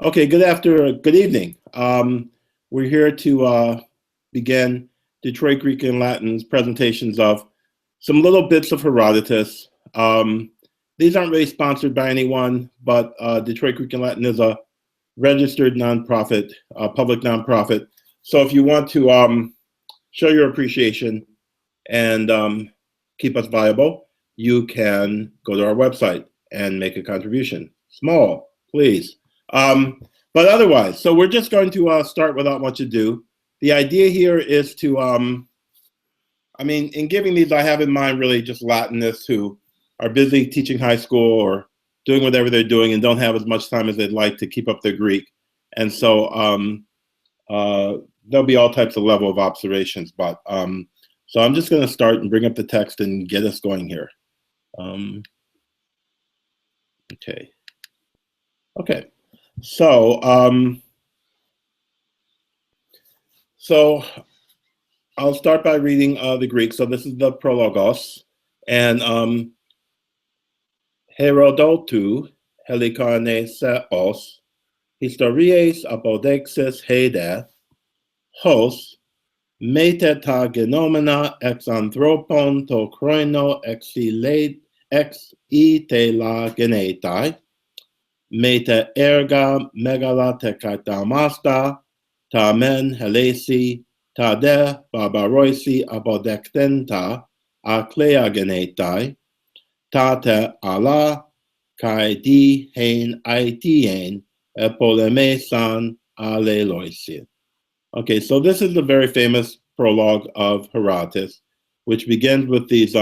Okay, good evening. We're here to begin Detroit Greek and Latin's presentations of some little bits of Herodotus. These aren't really sponsored by anyone, but Detroit Greek and Latin is a registered nonprofit, public nonprofit. So if you want to show your appreciation and keep us viable, you can go to our website and make a contribution. Small, please. But otherwise, so we're just going to start without much ado. The idea here is to, in giving these, I have in mind really just Latinists who are busy teaching high school or doing whatever they're doing and don't have as much time as they'd like to keep up their Greek. And so there'll be all types of level of observations, but so I'm just going to start and bring up the text and get us going here. Okay. So I'll start by reading the Greek. So this is the prologos, and Herodotus helikarneseos histories apodexis hede hos meteta genomena ex anthropon to chroino ex itela genetai meta erga megalatekaitamasta tamen helesi tade barbaroisi apodectenta aklea genetai tate ala kai di hein aitien epolemesan aleloisi. Okay, so this is the very famous prologue of Herodotus, which begins with these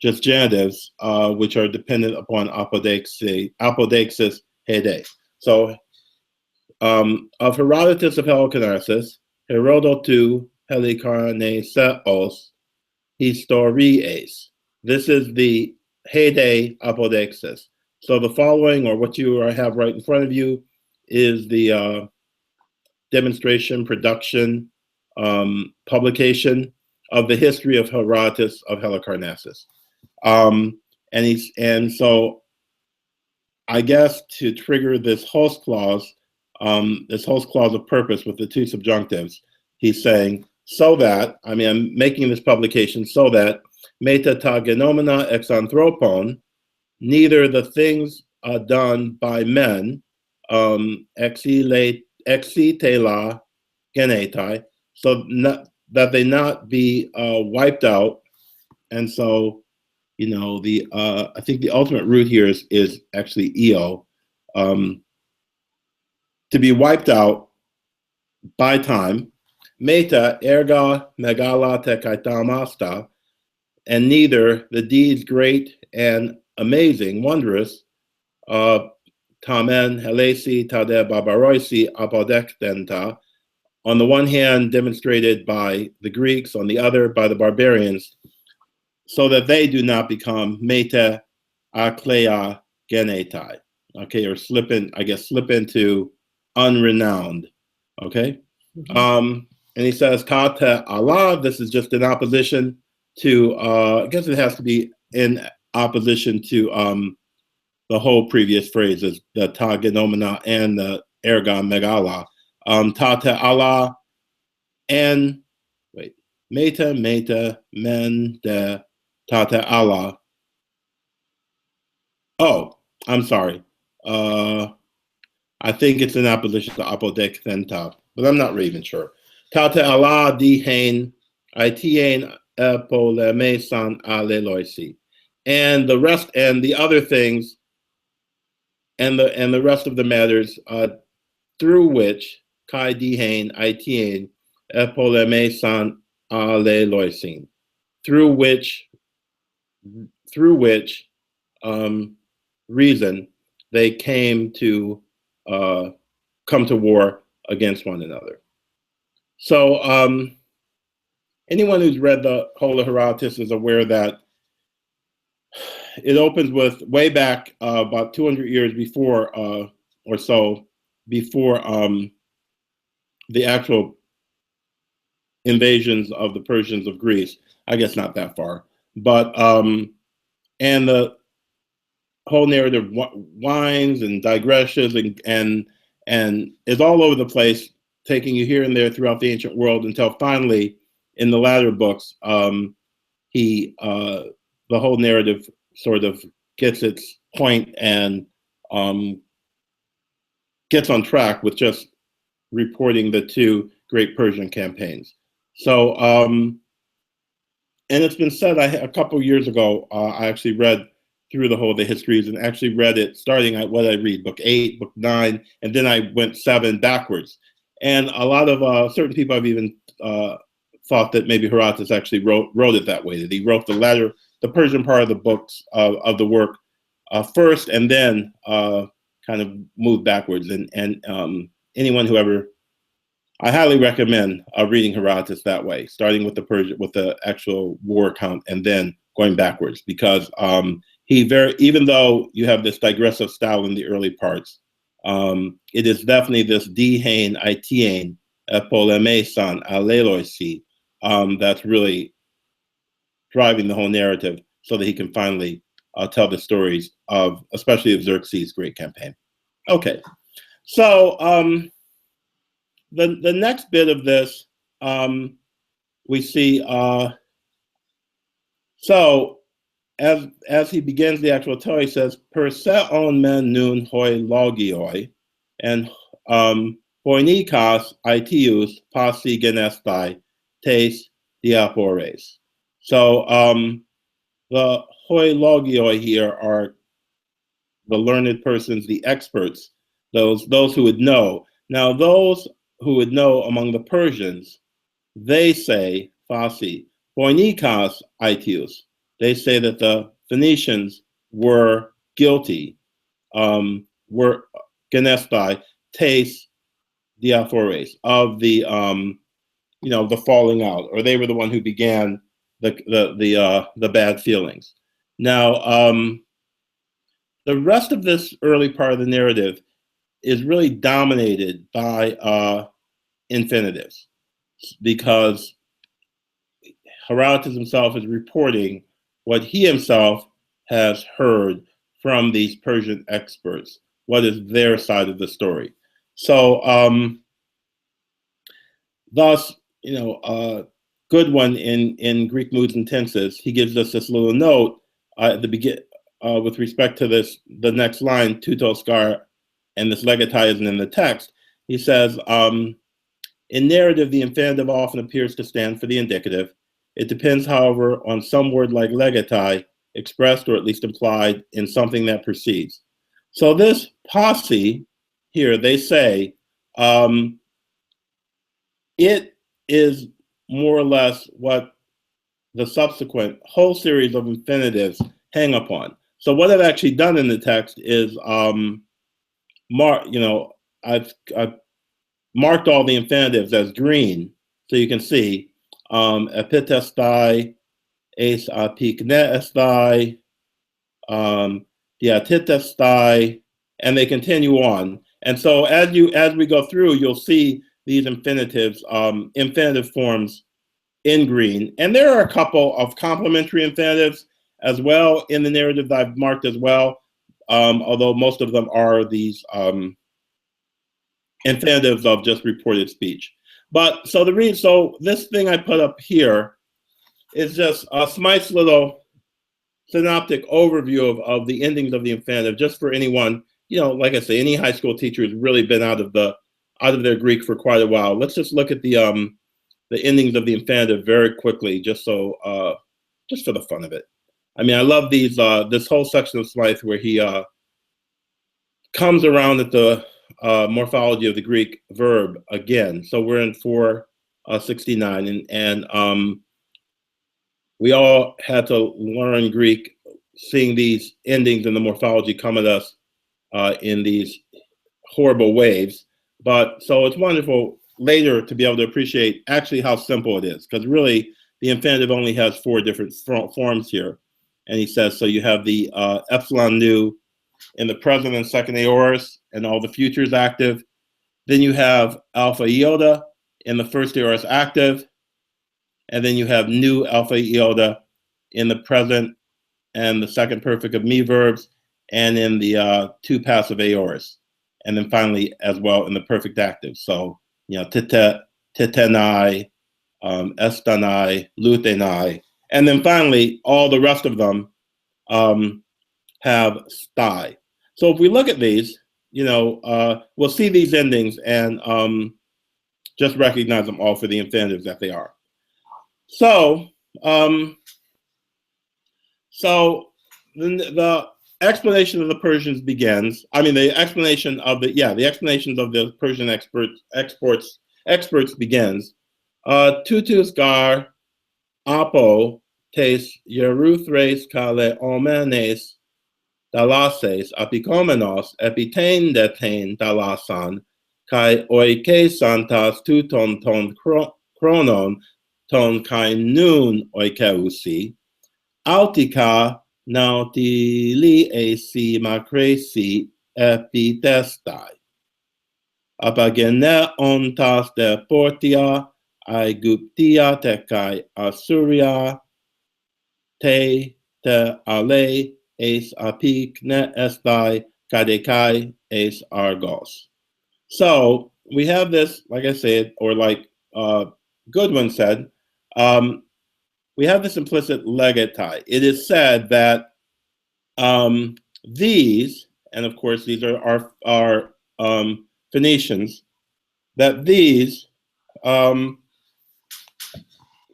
just genitives, which are dependent upon apodexis hede. So of Herodotus of Halicarnassus, Herodotus helikarneseos histories. This is the heyday apodexis. So the following, or what you have right in front of you, is the demonstration, production, publication of the history of Herodotus of Halicarnassus. And so I guess to trigger this host clause of purpose with the two subjunctives, he's saying, so that, I'm making this publication so that meta ta genomena ex anthropon, neither the things done by men, exitela genetai, so that they not be wiped out. And so, I think the ultimate root here is actually eo, to be wiped out by time, meta erga megala tekaitamasta, and neither the deeds great and amazing, wondrous, tamen helesi tade barbaroisi apodectenta, on the one hand demonstrated by the Greeks, on the other by the barbarians, so that they do not become meta aklea genetai, okay, or slip into unrenowned, okay? And he says, kate Allah, this is just in opposition to, I guess it has to be in opposition to the whole previous phrases, the ta genomena and the erga megala. Tate Allah and, meta men de tate Allah. Oh, I'm sorry. I think it's in opposition to apodectenta, but I'm not really even sure. Tate Allah di hain itien epolemesan aleloisi. And the rest, and the other things, and the rest of the matters through which kai di hain itien epolemesan aleloisin, through which reason they came to come to war against one another. So anyone who's read the whole of Herodotus is aware that it opens with way back about 200 years before or so, before the actual invasions of the Persians of Greece. I guess not that far, but and the whole narrative winds and digressions and and is all over the place, taking you here and there throughout the ancient world until finally, in the latter books, the whole narrative sort of gets its point and gets on track with just reporting the two great Persian campaigns. So, and it's been said, a couple of years ago, I actually read through the Histories, and actually read it starting at what I read, book 8, book 9, and then I went 7 backwards. And a lot of certain people have even thought that maybe Herodotus actually wrote it that way, that he wrote the Persian part of the books of the work first, and then kind of moved backwards. And anyone who ever, I highly recommend reading Herodotus that way, starting with the actual war account and then going backwards, because even though you have this digressive style in the early parts, it is definitely this dihein aitiein epolemesan aleloisi that's really driving the whole narrative, so that he can finally tell the stories of, especially of Xerxes' great campaign. Okay, so the next bit of this, we see, so as he begins the actual tale, he says, per se on men nun hoi logioi, and poinikas aitius pasi genestai tes diapores. So the hoi logioi here are the learned persons, the experts, those who would know. Now, those who would know among the Persians, they say, Fasi, poinikas aitius, they say that the Phoenicians were guilty, were genestai, tes diaphores, of the the falling out, or they were the one who began the bad feelings. Now, the rest of this early part of the narrative is really dominated by infinitives, because Herodotus himself is reporting what he himself has heard from these Persian experts, what is their side of the story. So, thus, Goodwin in Greek Moods and Tenses, he gives us this little note at the begin with respect to the next line, tutoskar, and this legatai isn't in the text. He says, in narrative, the infinitive often appears to stand for the indicative. It depends, however, on some word like legatai, expressed or at least implied in something that precedes. So this posse here, they say, it is more or less what the subsequent whole series of infinitives hang upon. So what I've actually done in the text is I've marked all the infinitives as green, so you can see epitestai, es apikneestai, diatitestai, and they continue on. And so as we go through, you'll see these infinitives, infinitive forms in green. And there are a couple of complementary infinitives as well in the narrative that I've marked as well, although most of them are these infinitives of just reported speech. But so this thing I put up here is just a Smythe's little synoptic overview of the endings of the infinitive, just for anyone, like I say, any high school teacher who's really been out of their Greek for quite a while. Let's just look at the endings of the infinitive very quickly, just for the fun of it. I mean, I love this whole section of Smythe where he comes around at the morphology of the Greek verb again. So we're in 469, and we all had to learn Greek, seeing these endings in the morphology come at us in these horrible waves. But so it's wonderful later to be able to appreciate actually how simple it is, because really the infinitive only has 4 different forms here. And he says, so you have the epsilon nu in the present and second aorist, and all the futures active. Then you have alpha iota in the first aorist active, and then you have nu alpha iota in the present and the second perfect of me verbs, and in the 2 passive aorists. and then finally as well in the perfect active. So, titenai, estanai, luthenai, and then finally all the rest of them have stai. So if we look at these, we'll see these endings and just recognize them all for the infinitives that they are. So, the explanation of the Persians begins. I mean, the explanations of the Persian experts begins. Tutus gar apo tes Eruthres kale omenes dalases apikomenos epitein detain dalasan kai oike santas tuton ton chronon ton kai nun oikeusi autica nautili esi macresi epitestai apagene ontas de portia aegyptia tecai asuria te ale es apik ne estai kadekai es argos. So we have this, like I said, or like Goodwin said, we have this implicit legatai. It is said that these, and of course these are our Phoenicians, that these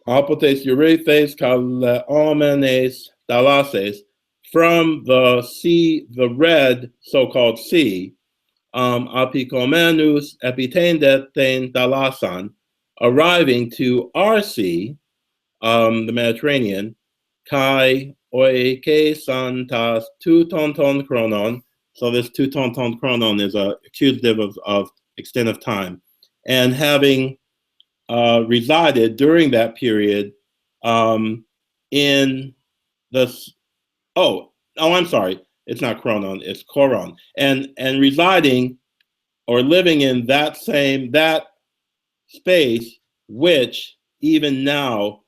apotes eurethes kaleomenes dalases, from the sea, the red so-called sea, apikomenus epitendeten dalasan, arriving to our sea, the Mediterranean, kai oike santas tu tonton chronon. So this tu tonton chronon is a accusative of extent of time, and having resided during that period in the I'm sorry, it's not chronon, it's choron, and residing or living in that space, which even now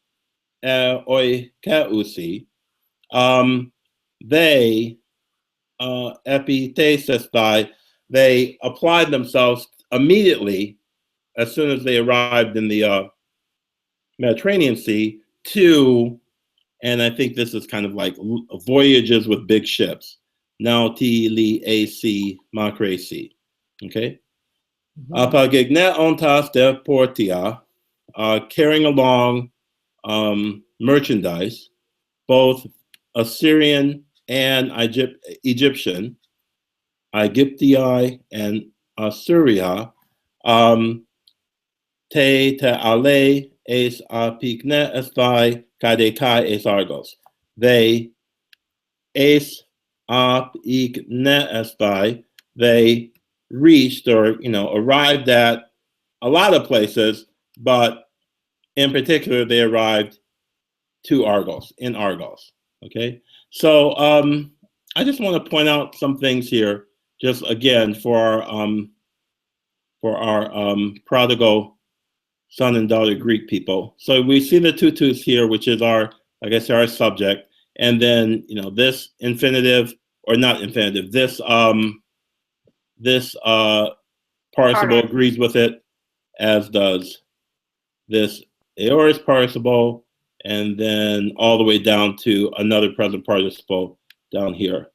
oikeusi, they epitesestai, they applied themselves immediately as soon as they arrived in the Mediterranean Sea to, and I think this is kind of like voyages with big ships. Nauti li ac macresi. Okay. Apagignet ontas de portia, carrying along merchandise, both Assyrian and Egyptian, Egyptii and Assyria, te ale es apikne estai kadekai es argos. They es apikne estai, they reached or arrived at a lot of places, but in particular they arrived to Argos, in Argos. Okay, so I just want to point out some things here, just again for our prodigal son and daughter Greek people. So we see the tutus here, which is our subject, and then this infinitive, or not infinitive, this participle agrees with it, as does this aorist participle, and then all the way down to another present participle down here.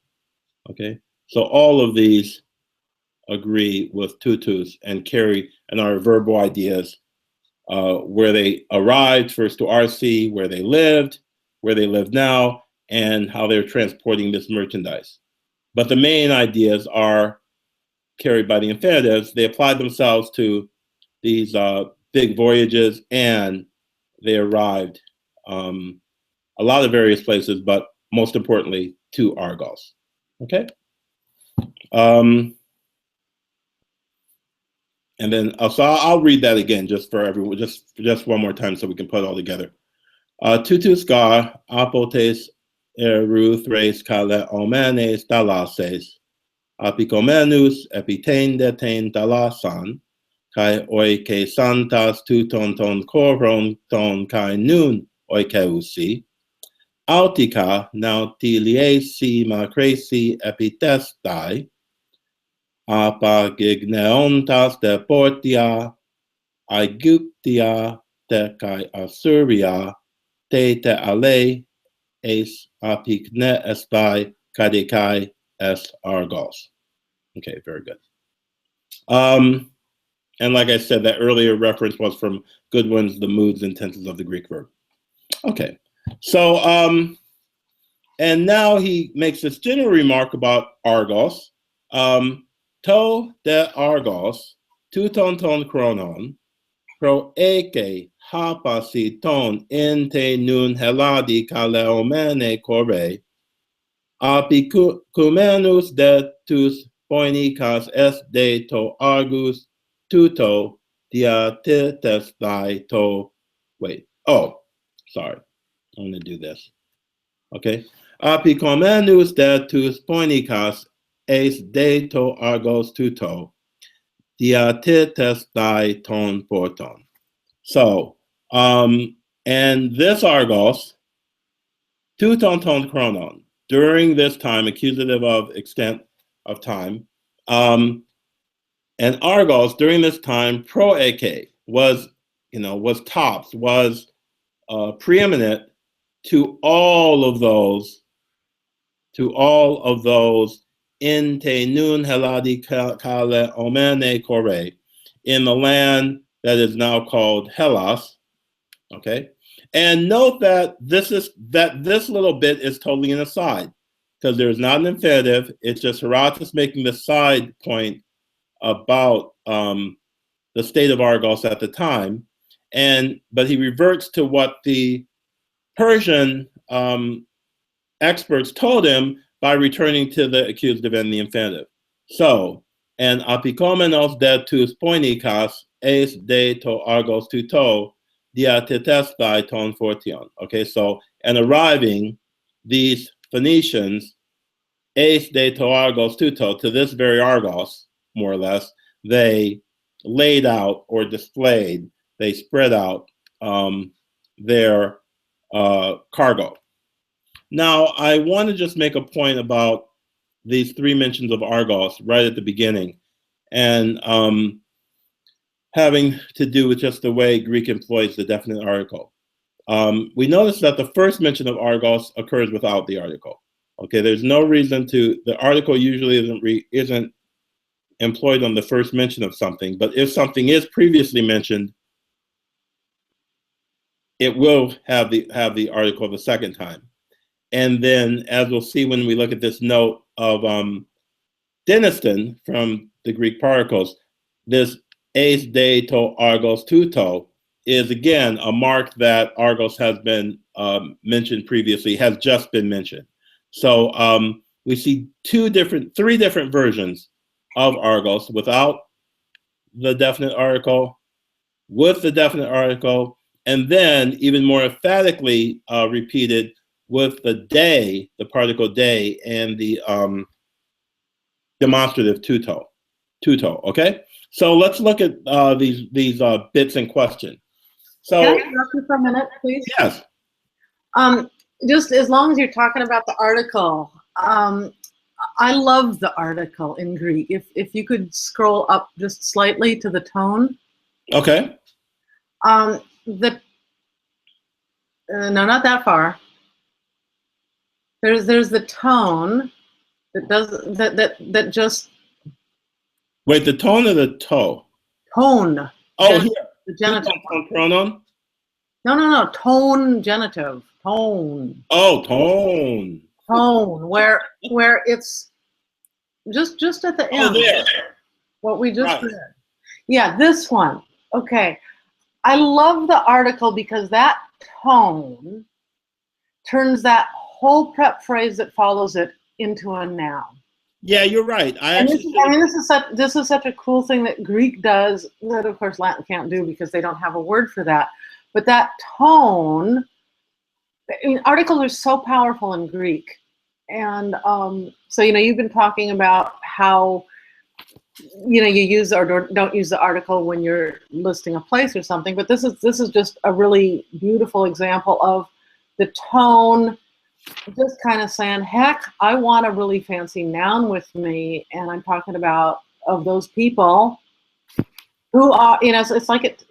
Okay, so all of these agree with tutus and carry and are verbal ideas, where they arrived first to our sea, where they lived now, and how they're transporting this merchandise. But the main ideas are carried by the infinitives. They applied themselves to these big voyages, and they arrived a lot of various places, but most importantly to Argos. Okay. And then so I'll read that again just for everyone, just one more time so we can put it all together. Tutus gar apotes eruthres kale omenes dalases apikomenus epitein detain dalasan kai oike santas tuton ton koron ton kai nun oikeusi autica nautiliesi macresi epitestai apagigneontas de portia, Aegyptia te kai Assyria, te ale es apikne espai kadikai es Argos. Okay, very good. And like I said, that earlier reference was from Goodwin's The Moods and Tenses of the Greek Verb. Okay, so, and now he makes this general remark about Argos. To de Argos, touton ton chronon, pro eke hapasi ton inte nun heladi kaleomene kore, apikumenus de tus poinikas es de to argus tuto diatetes thai to, wait, oh, sorry, I'm gonna do this, okay. Apikomenus de tus poinikas es de to argos tuto diatetes thai ton porton. So, and this Argos, touton ton chronon, during this time, accusative of extent of time, and Argos during this time, pro eke was, was tops, was preeminent to all of those, in te nun heladi kale omene kore, in the land that is now called Hellas. Okay, and note that this little bit is totally an aside, because there's not an infinitive. It's just Herodotus making the side point about the state of Argos at the time, but he reverts to what the Persian experts told him by returning to the accusative and the infinitive. So, and apikomenos de tus poinikas es de to Argos tuto diatetestai ton fortion. Okay, so, and arriving, these Phoenicians, es de to Argos tuto, to this very Argos, more or less, they laid out or displayed, they spread out their cargo. Now, I want to just make a point about these three mentions of Argos right at the beginning, and having to do with just the way Greek employs the definite article. We notice that the first mention of Argos occurs without the article. Okay, there's no reason to, the article usually isn't employed on the first mention of something, but if something is previously mentioned, it will have the article the second time. And then, as we'll see when we look at this note of Deniston from the Greek particles, this es de to Argos tuto is again a mark that Argos has been mentioned previously, has just been mentioned. So we see three different versions of Argos without the definite article, with the definite article, and then even more emphatically repeated with the de, the particle de, and the demonstrative tuto. Okay, so let's look at these bits in question. So, can I interrupt you for a minute, please? Yes. Just as long as you're talking about the article, I love the article in Greek. If you could scroll up just slightly to the tone. Okay. No, not that far. There's the tone that just. Wait, the tone or the toe? Tone. Oh, here. The genitive. Pronoun? No. Tone, genitive. Tone. Oh, tone. Tone, where it's just at the end. Oh, there. What we just read. Yeah, this one. Okay. I love the article because that tone turns that whole prep phrase that follows it into a noun. Yeah, you're right. This is such a cool thing that Greek does that, of course, Latin can't do because they don't have a word for that. But that tone, articles are so powerful in Greek. And so, you've been talking about how, you use or don't use the article when you're listing a place or something. But this is just a really beautiful example of the tone just kind of saying, heck, I want a really fancy noun with me, and I'm talking about of those people who are, so it's like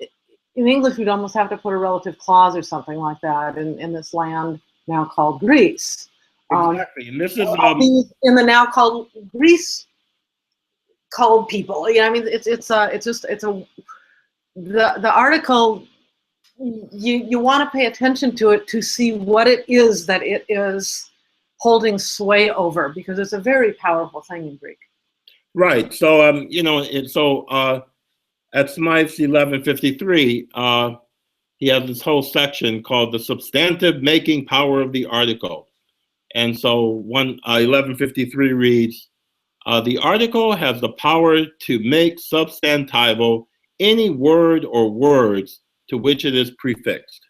in English, we'd almost have to put a relative clause or something like that in this land now called Greece. Exactly, and this is in the now called Greece called people. The article. You want to pay attention to it to see what it is that it is holding sway over, because it's a very powerful thing in Greek. Right. So at Smythe's 1153, he has this whole section called the substantive making power of the article. And so 1153 reads, the article has the power to make substantival any word or words to which it is prefixed.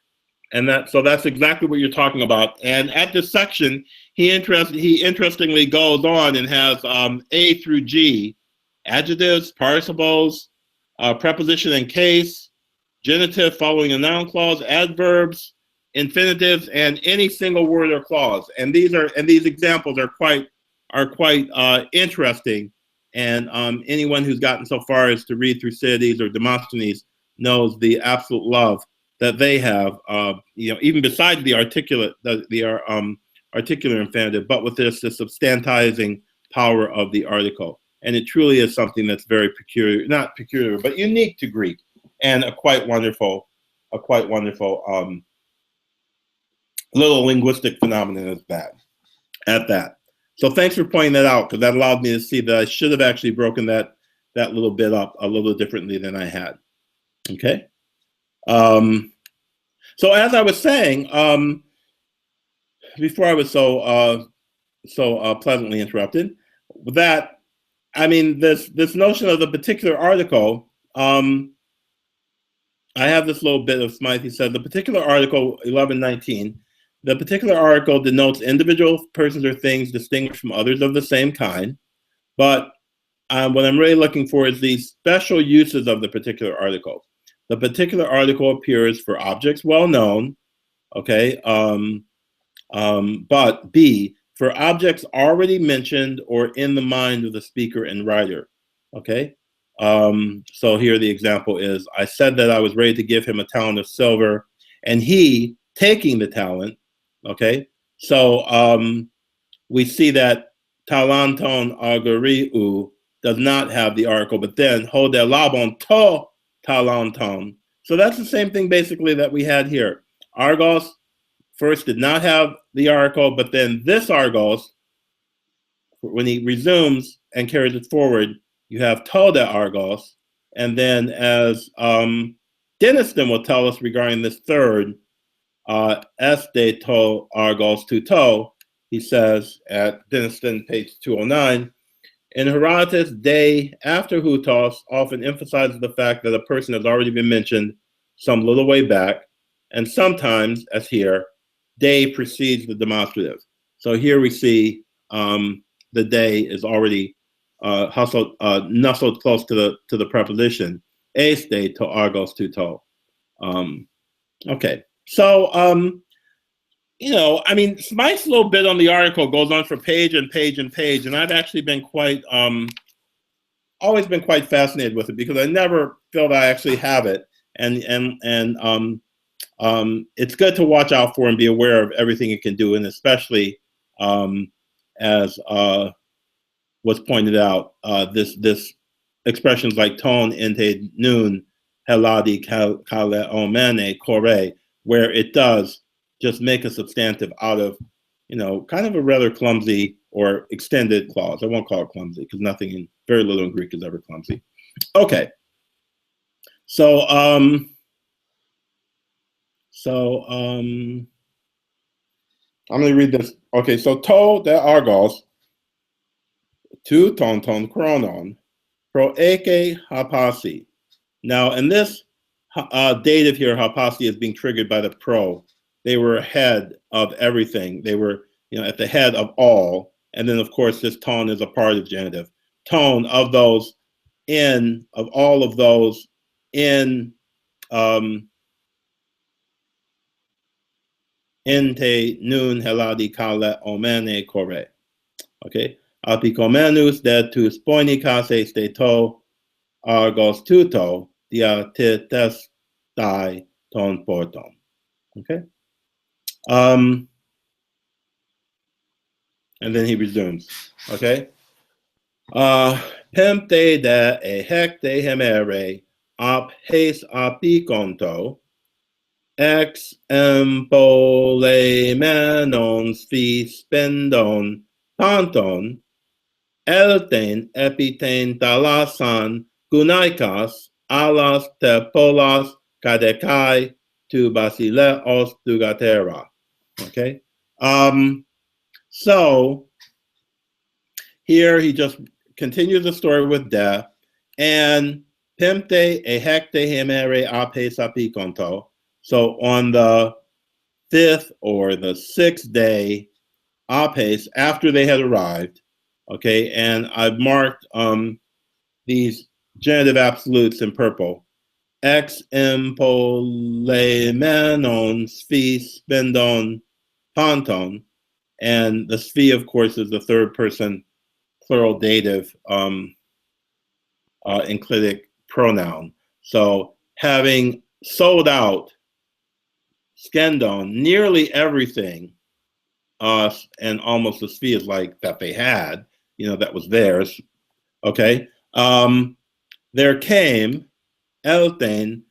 And that's exactly what you're talking about. And at this section, he interestingly goes on and has A through G, adjectives, participles, preposition and case, genitive following a noun clause, adverbs, infinitives, and any single word or clause. And these examples are quite interesting. And anyone who's gotten so far as to read Thucydides or Demosthenes knows the absolute love that they have, even besides the articulate infinitive, but with the substantizing power of the article. And it truly is something that's very not peculiar, but unique to Greek, and a quite wonderful little linguistic phenomenon at that. So thanks for pointing that out, because that allowed me to see that I should have actually broken that little bit up a little differently than I had. Okay. So as I was saying, before I was so pleasantly interrupted, that this notion of the particular article. I have this little bit of Smythe. He said the particular article 1119. The particular article denotes individual persons or things distinguished from others of the same kind. But what I'm really looking for is these special uses of the particular article. The particular article appears for objects well known, okay? But B, for objects already mentioned or in the mind of the speaker and writer, okay? So here the example is, I said that I was ready to give him a talent of silver, and he, taking the talent, okay? So we see that talanton agoriu does not have the article, but then hodelabon to talanton. So that's the same thing basically that we had here. Argos first did not have the article, but then this Argos, when he resumes and carries it forward, you have to Argos. And then as Denniston will tell us regarding this third, este to Argos to, he says at Denniston, page 209, in Herodotus, de after hutos often emphasizes the fact that a person has already been mentioned some little way back, and sometimes, as here, de precedes the demonstrative. So here we see the de is already nestled close to the preposition. Este to Argos to. Okay, so Smythe's little bit on the article goes on for page and page and page, and I've actually been always been quite fascinated with it, because I never feel that I actually have it, and it's good to watch out for and be aware of everything it can do, and especially as was pointed out, this expressions like ton, ente, nun, heladi, kale, omene, kore, where it does just make a substantive out of, kind of a rather clumsy or extended clause. I won't call it clumsy, because very little in Greek is ever clumsy. Okay. So, I'm going to read this. Okay, so to de Argos, tu ton chronon, pro eke hapasi. Now, in this dative here, hapasi is being triggered by the pro. They were ahead of everything. They were, at the head of all. And then, of course, this ton is a part of genitive. Tone of those of all of those in Ente nun heladi kale omene kore. Okay. apicomenus de tus poinicases de to argos tuto dia testai ton porton. Okay. And then he resumes. Okay. Pempte de ehecte hemere ap hes apiconto ex empolemenon spis spendon panton elten epiten thalasan gunaikas alas tepolas kadekai tu basileos dugatera. Okay. So here he just continues the story with death, and Pempte ehecte hemere ape sapiconto. So on the 5th or the 6th day, apes, after they had arrived, okay, and I've marked these genitive absolutes in purple. Ex impolemenon sphi spendon panton, and the sphi, of course, is the third person plural dative enclitic pronoun. So having sold out skendon nearly everything, and almost the sphi is like that they had, that was theirs. Okay. There came elten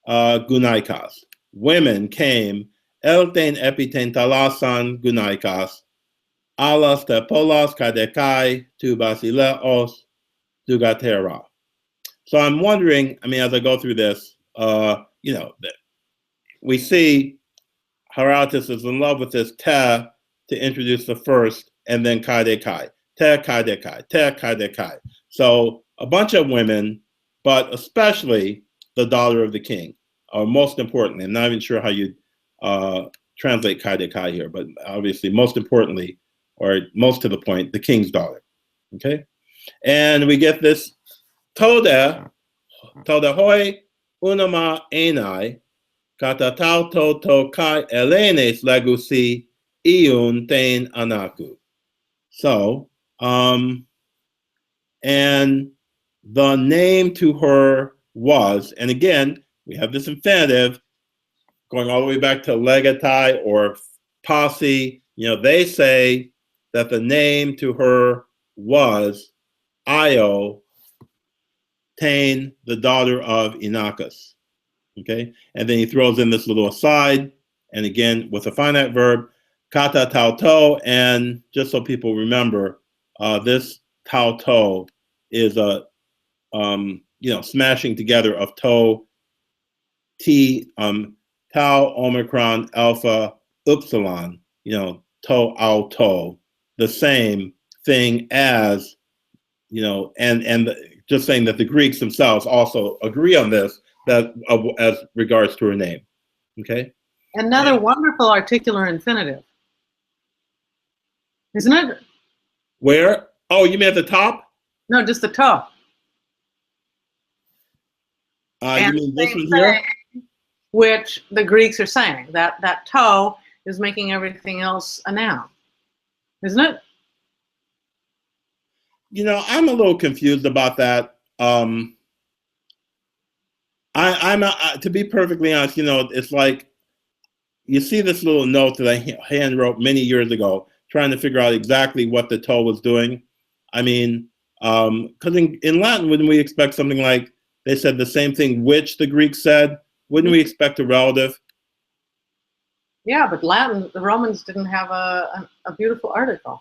gunaikas. Women came elten epiten talasan gunaikas alas tepolas kadekai tu basileos dugatera. So I'm wondering, as I go through this, we see Herodotus is in love with this te to introduce the first, and then kadekai, te kadekai, te kadekai. So a bunch of women, but especially the daughter of the king, or most importantly, I'm not even sure how you translate kadekai here, but obviously most importantly, or most to the point, the king's daughter. Okay, and we get this Tode hoi unama enai katatau to kai elenes legusi iun tain anaku. So, and the name to her was, and again, we have this infinitive going all the way back to legatai or posse. They say that the name to her was Io, Tain, the daughter of Inachus. Okay, and then he throws in this little aside, and again with a finite verb, kata tauto, and just so people remember, this tauto is a smashing together of to, t, tau, omicron, alpha, upsilon, to, auto, the same thing as, and just saying that the Greeks themselves also agree on this, that as regards to her name. Okay. Another wonderful articular infinitive, isn't it? Where? Oh, you mean at the top? No, just the toe. You mean this one here? Which the Greeks are saying that toe is making everything else a noun, isn't it? I'm a little confused about that. I'm to be perfectly honest, it's like you see this little note that I hand wrote many years ago, trying to figure out exactly what the toe was doing. Because in Latin, wouldn't we expect something like they said the same thing which the Greeks said? Wouldn't we expect a relative? Yeah, but Latin, the Romans didn't have a beautiful article.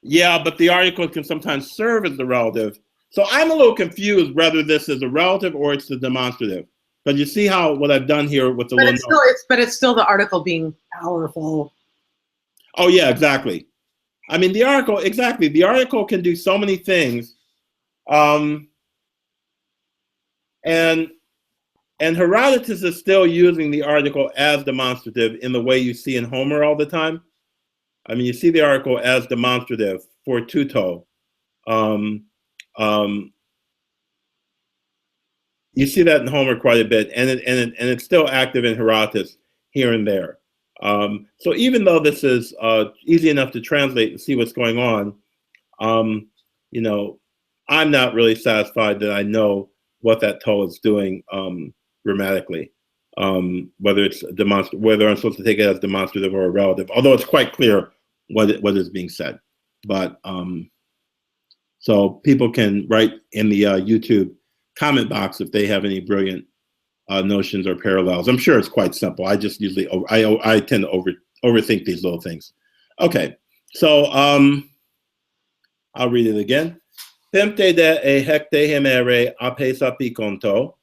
Yeah, but the article can sometimes serve as the relative. So I'm a little confused whether this is a relative or it's the demonstrative. But you see how what I've done here with the little note. But it's still the article being powerful. Oh yeah, exactly. The article, exactly. The article can do so many things. And Herodotus is still using the article as demonstrative in the way you see in Homer all the time. You see the article as demonstrative for tuto. You see that in Homer quite a bit, and it's still active in Herodotus here and there. So even though this is easy enough to translate and see what's going on, You know, I'm not really satisfied that I know what that toe is doing grammatically, whether it's whether I'm supposed to take it as demonstrative or a relative, although it's quite clear what is being said. But so people can write in the YouTube comment box if they have any brilliant notions or parallels. I'm sure it's quite simple. I just usually I tend to overthink these little things. Okay, so I'll read it again. Pempte de e hecte hemere apesa piconto,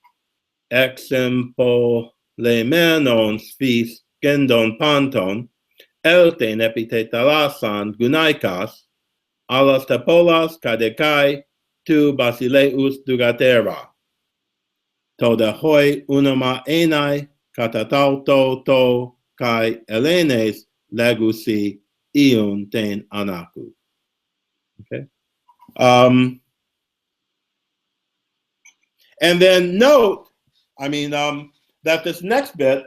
exempo le menon spis gendon panton, elte nepite talasan gunaikas, alas tapolas kadekai tu basileus dugatera. Toda hoi unama enai katatauto to kai elenes legusi iun ten anaku. Okay. And then note, that this next bit,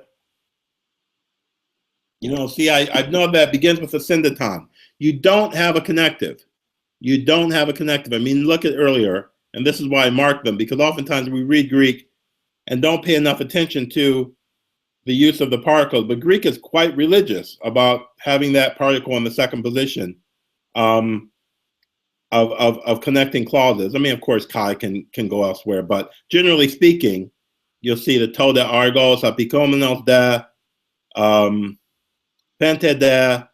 see, I know that begins with a syndeton. You don't have a connective. You don't have a connective. I mean, look at earlier, and this is why I marked them, because oftentimes we read Greek and don't pay enough attention to the use of the particles. But Greek is quite religious about having that particle in the second position of connecting clauses. I mean, of course, kai can go elsewhere, but generally speaking, you'll see the to de argos, apikomenos de, pente de,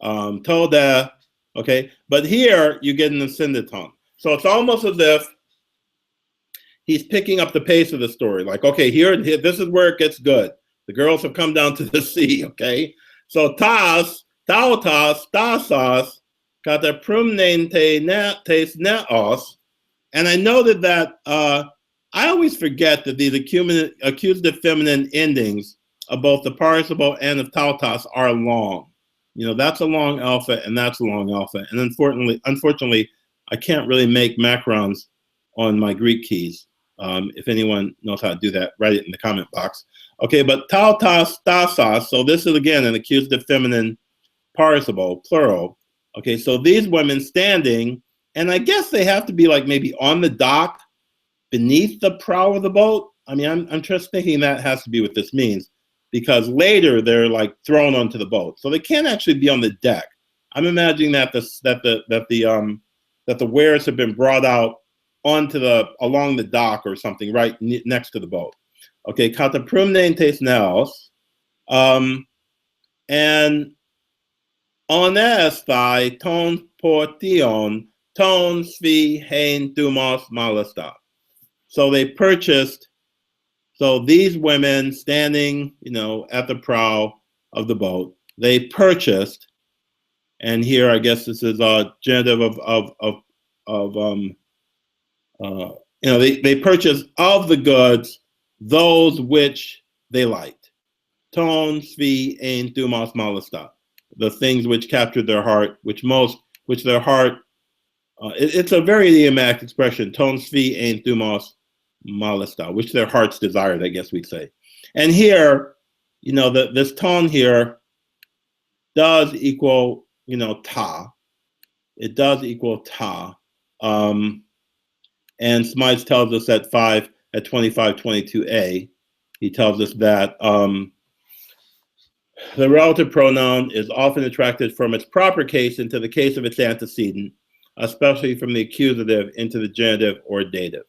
to de, okay? But here you get an ascendaton. So it's almost as if he's picking up the pace of the story. Like, okay, here this is where it gets good. The girls have come down to the sea, okay? So tas, tautas, tasas, kata prumnen te neos. And I noted that I always forget that these accusative feminine endings of both the participle and of tautas are long. That's a long alpha and that's a long alpha. And unfortunately, I can't really make macrons on my Greek keys. If anyone knows how to do that, write it in the comment box. Okay, but tautas, tasas, so this is again an accusative feminine participle, plural. Okay, so these women standing, and I guess they have to be like maybe on the dock beneath the prow of the boat. I mean, I'm just thinking that has to be what this means, because later they're like thrown onto the boat, so they can't actually be on the deck. I'm imagining that the wares have been brought out along the dock or something right next to the boat. Okay, kata prumnentes naos, and onestai ton portion ton svi hein dumos malasta. So they purchased. So these women standing, at the prow of the boat, they purchased, and here I guess this is a genitive they purchased of the goods those which they liked. Ton, svi, ein, thumos, malasta. The things which captured their heart, which their heart, it's a very idiomatic expression, ton, svi, ein, thumos, malasta, which their hearts desired, I guess we'd say. And here, this ton here does equal, ta. It does equal ta. And Smides tells us at 2522a, he tells us that the relative pronoun is often attracted from its proper case into the case of its antecedent, especially from the accusative into the genitive or dative.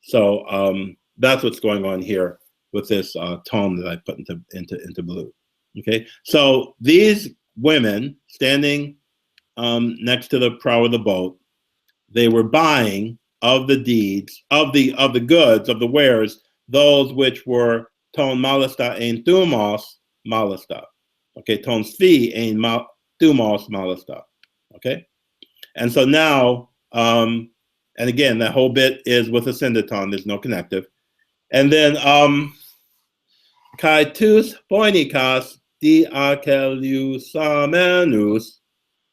So that's what's going on here with this tone that I put into blue. Okay, so these women standing next to the prow of the boat, they were buying of the deeds, of the goods, of the wares, those which were ton malasta ein thumos malasta. Okay, ton svi ein thumos malasta. Okay, and so now, and again, that whole bit is with a syndeton. There's no connective, and then kai tus poinikas diakelusamenus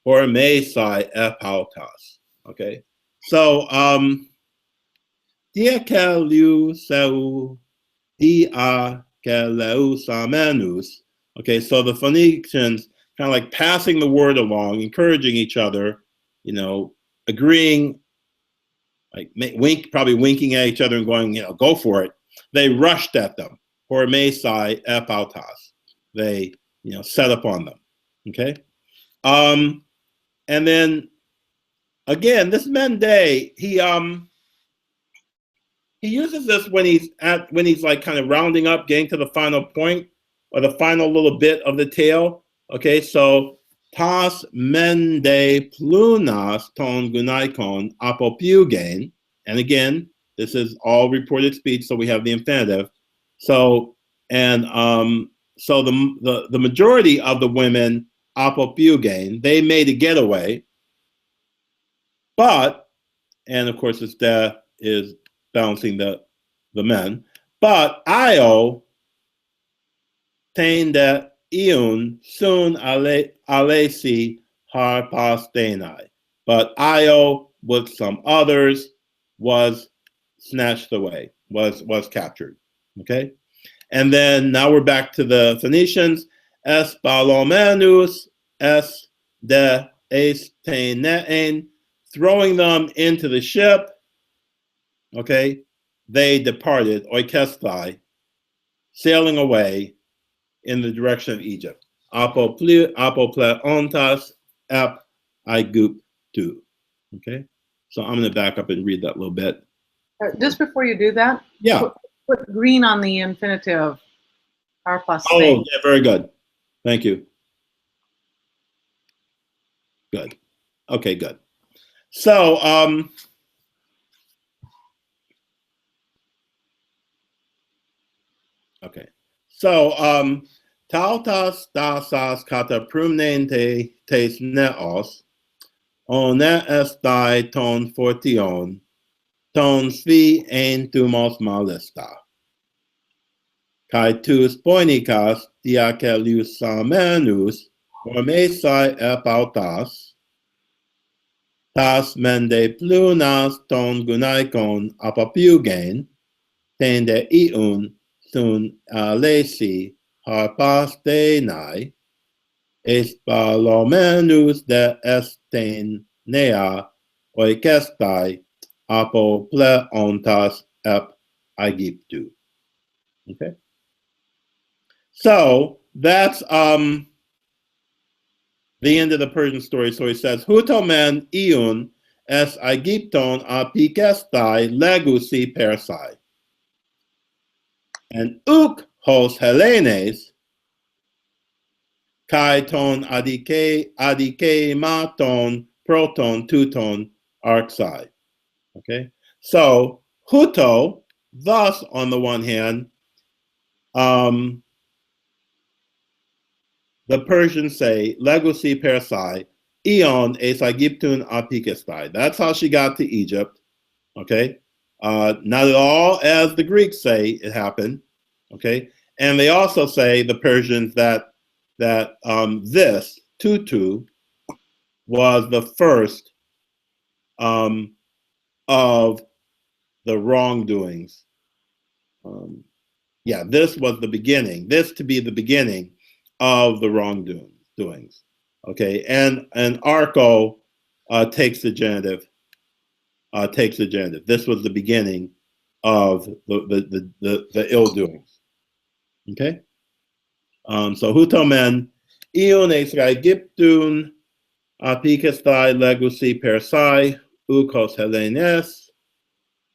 or mesai epautas. Okay. So, diakelusamenus. Okay, so the Phoenicians kind of like passing the word along, encouraging each other, agreeing, like probably winking at each other and going, go for it. They rushed at them. Hormesai epautas. They, set upon them. Okay. And then again, this Mende, he uses this when he's like kind of rounding up, getting to the final point or the final little bit of the tale. Okay, so tas mende plunas ton gunaikon apopiugain. And again, this is all reported speech, so we have the infinitive. So so the majority of the women apopiugain, they made a getaway, but, and of course, it's that is balancing the men. But Io tende iun sun alesi harpastenai. But Io, with some others, was snatched away, was captured. Okay? And then now we're back to the Phoenicians. Es balomenus es de estenein, throwing them into the ship. Okay, they departed, oikestai, sailing away in the direction of Egypt. Apopleontas ep Aiguptu. Okay, so I'm going to back up and read that a little bit. Just before you do that, yeah, put green on the infinitive. Oh, yeah, very good. Thank you. Good. Okay, good. So, okay. So, tautas dasas kata prumnente tes neos, on estai ton fortion, ton svi en tumos malista. Kai tus poinicas diacelius samenus, formesai epautas, tas mende plunas ton gunaikon apapiugain, tende iun sun alesi harpastenai, espalomenus de esten nea oikestai apopleontas ep Aiguptu. Okay. So that's the end of the Persian story. So he says, Hutomen iun es Aigupton apikestai legusi persai. And uk hos Hellenes kai ton adike maton proton tuton arxai. Okay. So huto, thus on the one hand, the Persians say, legusi persai, ion es Aiguptun apikestai. That's how she got to Egypt. Okay. Not at all as the Greeks say it happened. Okay. And they also say, the Persians, that this tutu was the first of the wrongdoings. Yeah, this was the beginning. This to be the beginning of the wrongdoings. Okay, and arco takes the genitive. This was the beginning of the ill doings. Okay. So hutomen ion es Aiguptun apikestai legusi persai ukos Hellenes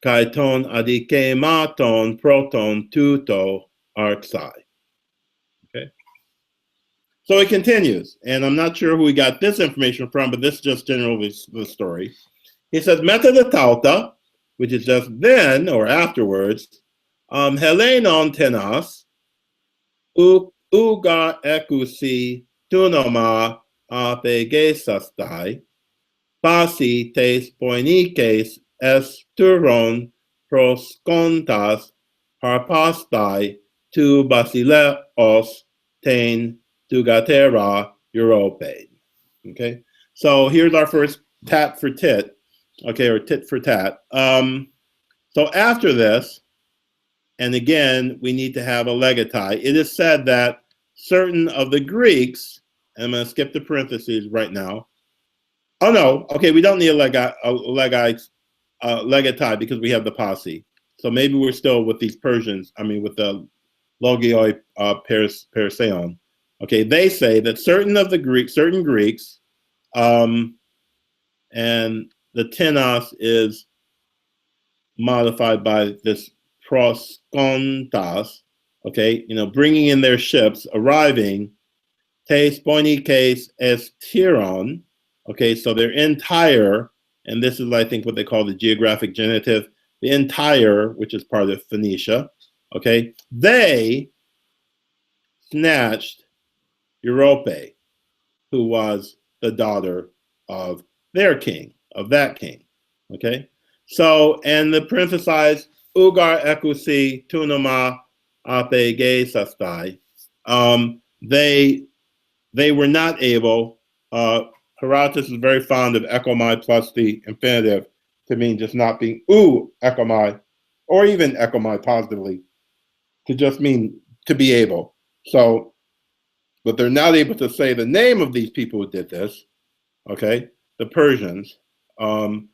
kai ton adike maton proton tuto arxai. Okay. So it continues, and I'm not sure who we got this information from, but this is just generally the story. He says, meta de tauta, which is just then or afterwards, Hellenon tenas, uga ekusi tunoma apegesastai, pasi tes poinikes es turon proskontas harpastai tu basileos ten tugatera Europe. Okay, so here's our first tat for tit, okay, or tit for tat. So after this, and again, we need to have a legatai. It is said that certain of the Greeks, and I'm going to skip the parentheses right now, Oh no, okay, we don't need a legatai because we have the posse. So maybe we're still with these Persians. I mean, with the logioi periseon. Okay, they say that certain Greeks, and the tenos is modified by this proskontas. Okay, bringing in their ships, arriving. Te spoinikes estiron. Okay, so their entire, and this is, I think, what they call the geographic genitive, the entire, which is part of Phoenicia. Okay, they snatched Europe, who was the daughter of their king, of that king. Okay, so, and the parenthesized Ugar ekusi tunoma ape ge sastai. They were not able, Herodotus is very fond of ekomai plus the infinitive to mean just not being ekomai, or even ekomai positively, to just mean to be able. So, but they're not able to say the name of these people who did this, okay, the Persians, and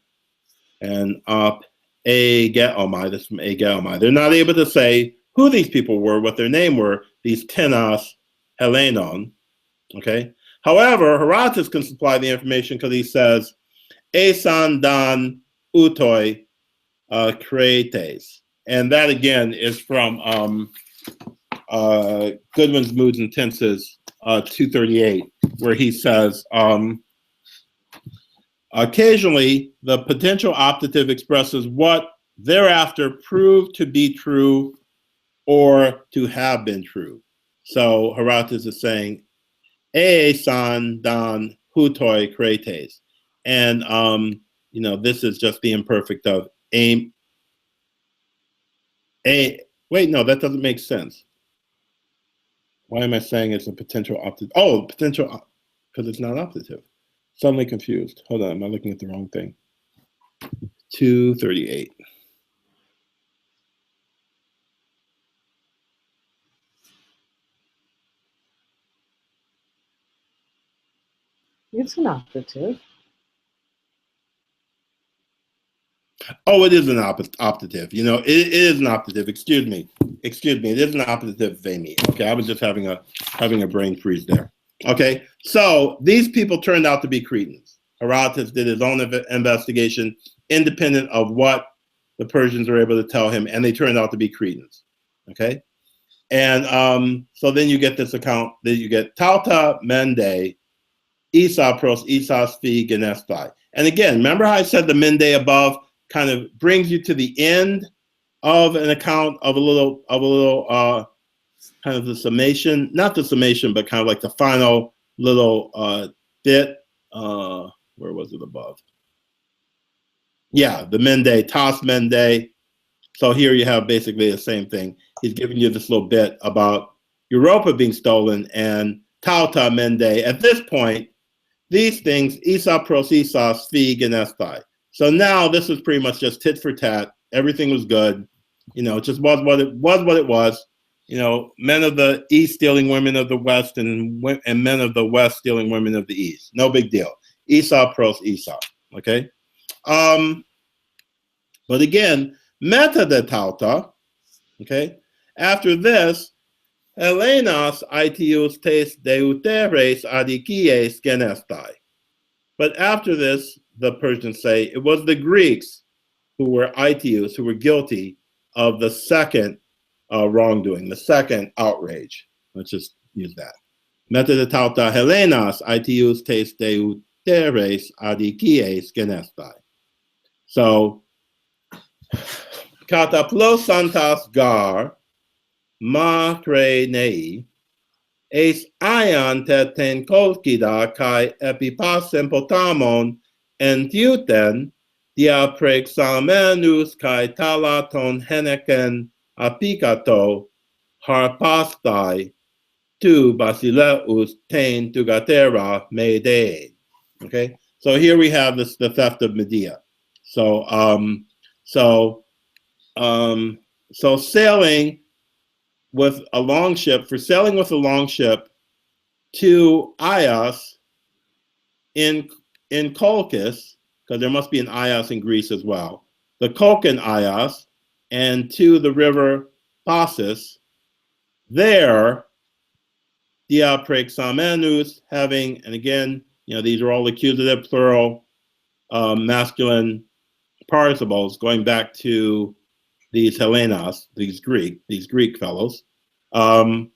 Ageomai, this is from Ageomai. They're not able to say who these people were, what their name were, these tenos Helenon, okay? However, Herodotus can supply the information because he says, Esan dan utoi creates. And that, again, is from Goodwin's Moods and Tenses 238, where he says, occasionally, the potential optative expresses what thereafter proved to be true or to have been true. So Herodotus is saying, san dan hutoi creates. And, this is just the imperfect of aim. Wait, no, that doesn't make sense. Why am I saying it's a potential optative? Oh, potential, because it's not optative. Suddenly confused. Hold on, am I looking at the wrong thing? 238. It's an optative. Oh, it is an optative. It is an optative. Excuse me. It is an optative, Amy. Okay, I was just having a brain freeze there. Okay, so these people turned out to be Cretans. Herodotus did his own investigation, independent of what the Persians were able to tell him, and they turned out to be Cretans. Okay, and so then you get this account that you get Tauta Mende, Isa pros Isa Sphi Genestai. And again, remember how I said the Mende above kind of brings you to the end of an account of a little kind of the summation, not the summation, but kind of like the final little bit. Where was it above? Yeah, the Mende, Tas Mende. So here you have basically the same thing. He's giving you this little bit about Europa being stolen and Tauta Mende. At this point, these things, Isa pros Isa Sphi Genestai. So now this was pretty much just tit for tat. Everything was good. It just was what it was. Men of the East stealing women of the West, and men of the West stealing women of the East. No big deal. Esau pros Esau. Okay. But again, meta de tauta. Okay. After this, Helenas itius tes deuteres adikies genestai. But after this, the Persians say it was the Greeks who were itius, who were guilty of the second wrongdoing, the second outrage. Let's just use that. Meta de tauta Helenas itius tes deuteres adikies genestai. So, kataplos santas gar matre nei es ion teten kolkida kai epipasen potamon entiuten dia prexamenus kai talaton heneken apikato harpastai tu basileus ten tugatera mede. Okay, so here we have the theft of Medea. So sailing with a long ship, to Ios in in Colchis, because there must be an Ios in Greece as well, the Colchian Ios, and to the river Phasis, there, diapraxamenus, having, and again, these are all accusative, plural, masculine participles, going back to these Hellenos, these Greek fellows, having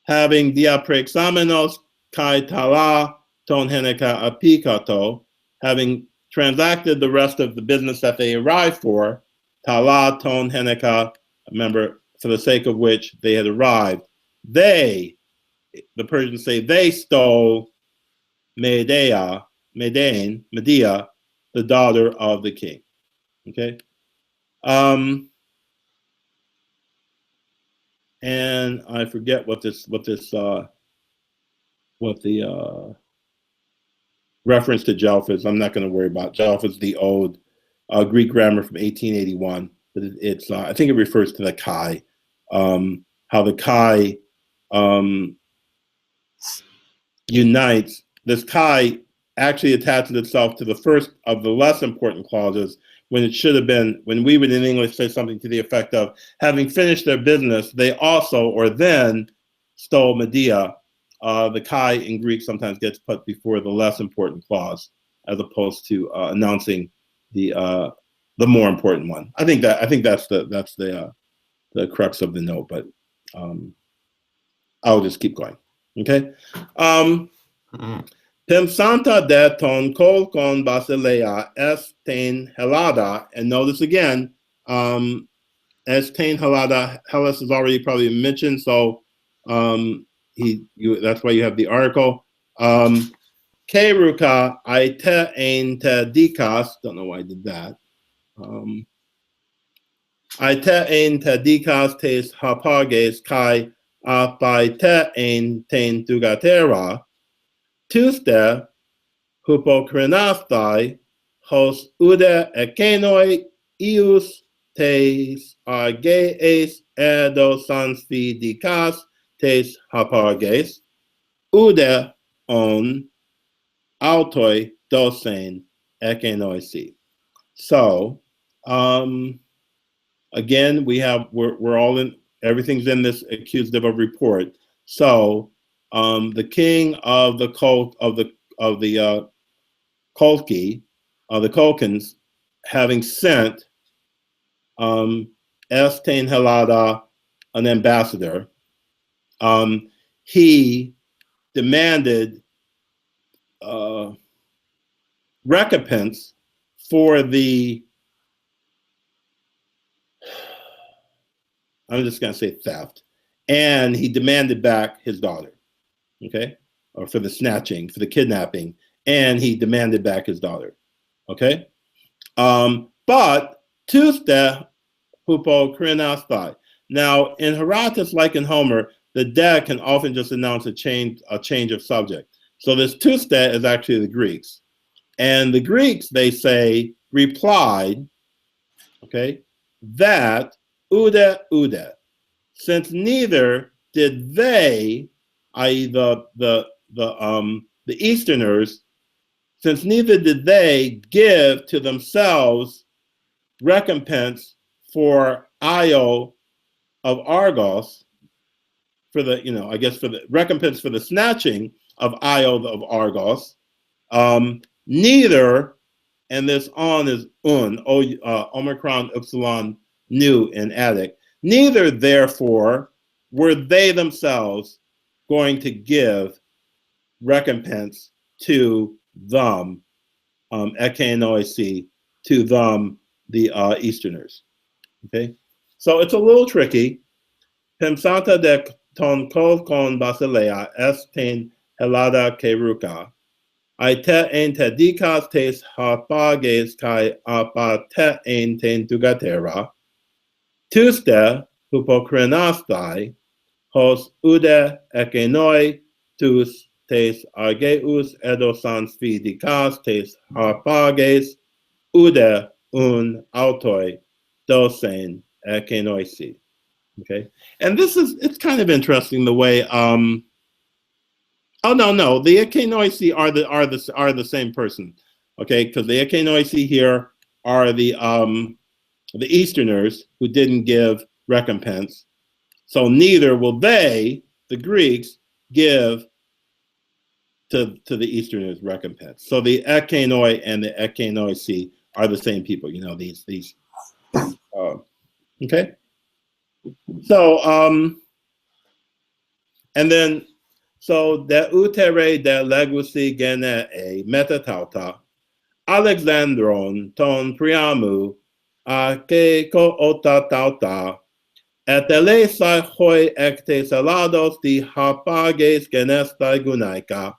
diapraxamenos kai tala ton heneka apikato, having transacted the rest of the business that they arrived for, tala ton heneka, remember, for the sake of which they had arrived, the Persians say, they stole Medea, the daughter of the king. Okay. And I forget what the reference to Jelf is. I'm not going to worry about Jelf. Is the old Greek grammar from 1881, but it's I think it refers to the Chi, how the Chi unites. This Chi actually attaches itself to the first of the less important clauses, when it should have been, when we would in English say something to the effect of, having finished their business, they also or then stole Medea. The Chi in Greek sometimes gets put before the less important clause, as opposed to announcing the more important one. I think that's the crux of the note, but I'll just keep going. Okay. Pimsanta de ton kolkon basileia estain helada, and notice again, estain helada, Hellas is already probably mentioned, so that's why you have the article. Keruka aite ein te dikas, don't know why I did that. Aite ein te dikas tes hapages kai apaite ein ten tugatera. Tuste hypokrenastai hos ude ekenoi ius tes argees edos dikas tes hapages ude on autoi dosen ekenoisi. So again, we're all in, everything's in this accusative of report. So the king of the Colchans, having sent Estain Helada, an ambassador, he demanded recompense for the, I'm just going to say theft, and he demanded back his daughter, okay, or for the snatching, for the kidnapping, and he demanded back his daughter, okay. But tuste hypokrenastai. Now, in Herodotus, like in Homer, the de can often just announce a change of subject. So this tuste is actually the Greeks, and the Greeks, they say, replied, okay, that ude, since neither did they, i.e. the Easterners, since neither did they give to themselves recompense for Io of Argos, for the, I guess for the recompense for the snatching of Io of Argos, neither, and this on is Omicron Upsilon Nu in Attic, neither therefore were they themselves going to give recompense to them, ekenoisi, to them, the Easterners. Okay, so it's a little tricky. Pimsanta de ton kolkon basilea estin helada keruka. Aite en te dikas tes harpages kai apate en ten tugatera. Tuste hypokrenastai hos ude ekenoi tus tes argeus edosan sfidikas tes harpages ude un autoi dosen ekenoisi. Okay, and it's kind of interesting the way Oh no, the Echinoisi are the same person, okay? Because the Echinoisi here are the Easterners who didn't give recompense. So neither will they, the Greeks, give to the Easterners recompense. So the Echinoi and the Echinoisi are the same people. You know, these. Okay. So and then so de utere de legusi gene e metatauta Alexandron ton priamu a ke ko ota tauta et elesa hoi ecte salados di harpages genesta gunaika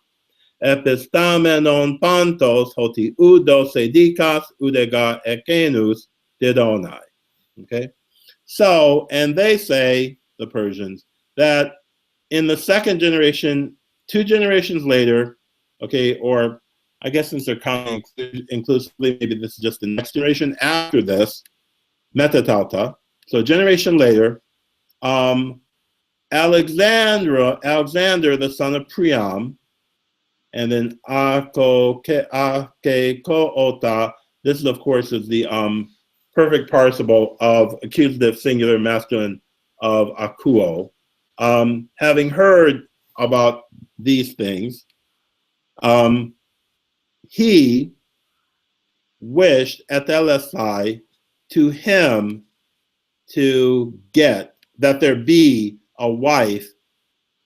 epistamenon pantos hoti udo sedicas udega ekenus didonai. Okay. So, and they say, the Persians, that in the second generation, 2 generations later, okay, or I guess since they're counting inclusively, maybe this is just the next generation after this, Metatauta. So, generation later, Alexander, the son of Priam, and then Ake Ko Ota. This, of course, is the perfect participle of accusative singular masculine of Akuo. Having heard about these things, he wished Etelesai to him to get that there be a wife,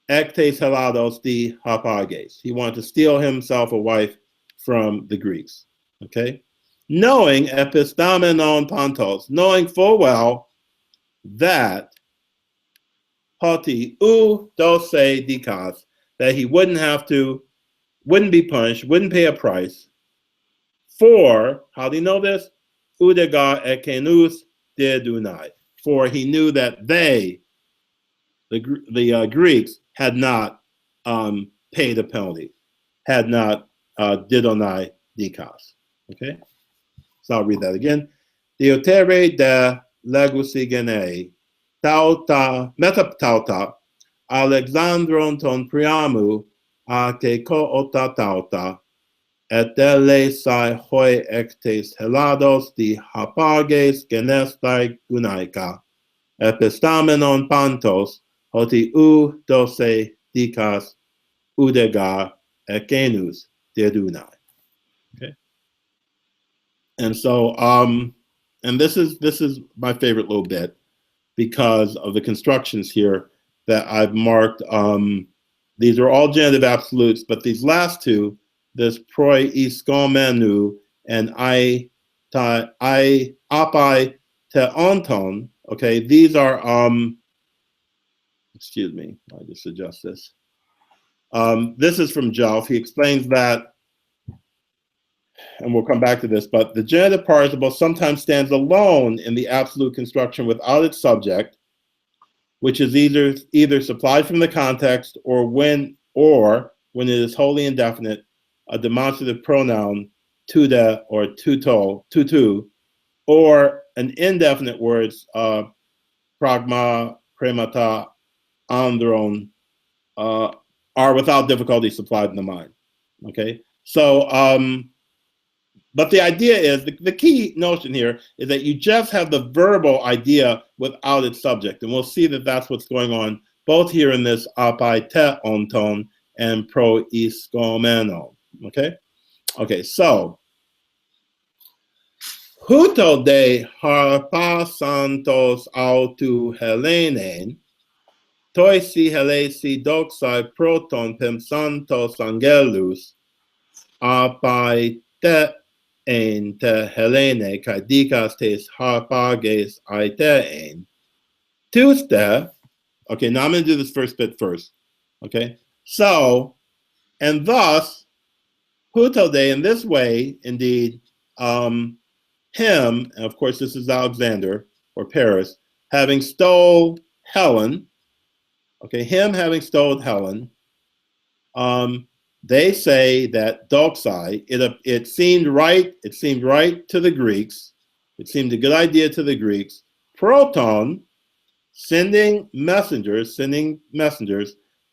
Ectes Helados di Harpages. He wanted to steal himself a wife from the Greeks. Okay? Knowing epistamenon pantos, knowing full well that hoti u dose dikas, that he wouldn't be punished, wouldn't pay a price for, how do you know this? Udega ekenus dedunai. For he knew that they, the Greeks, had not paid a penalty, had not didonai dikas. Okay? So I'll read that again. Diotere de legusigene tauta metaptauta Alexandron ton priamu a ke ko ota tauta et elesai hoi ectes helados di harpages genestai gunaika epistamenon pantos hoti u dose dikas udega ekenus dedunai. Okay. And so and this is my favorite little bit because of the constructions here that I've marked. These are all genitive absolutes, but these last two, this proi iskomenu and I apai te onton, okay, these are, excuse me, I just adjust this. This is from Jelf. He explains that, and we'll come back to this, but the genitive participle sometimes stands alone in the absolute construction without its subject, which is either supplied from the context or when it is wholly indefinite, a demonstrative pronoun tuda or tutu, or an indefinite words pragma, premata, andron are without difficulty supplied in the mind. Okay, so but the idea is, the key notion here is that you just have the verbal idea without its subject. And we'll see that that's what's going on both here in this apai te onton and pro iskomeno. Okay? Okay, so huto de harpa santos autu helenen, toisi helesi doxai proton pem santos angelus, apai te en te Helene kai dikas tes harpages aitein. Tuste, okay, now I'm going to do this first bit first. Okay, so, and thus, hutode, in this way, indeed, him, and of course this is Alexander, or Paris, having stole Helen, okay, him having stolen Helen, they say that doxai, it seemed right to the Greeks, it seemed a good idea to the Greeks, proton, sending messengers,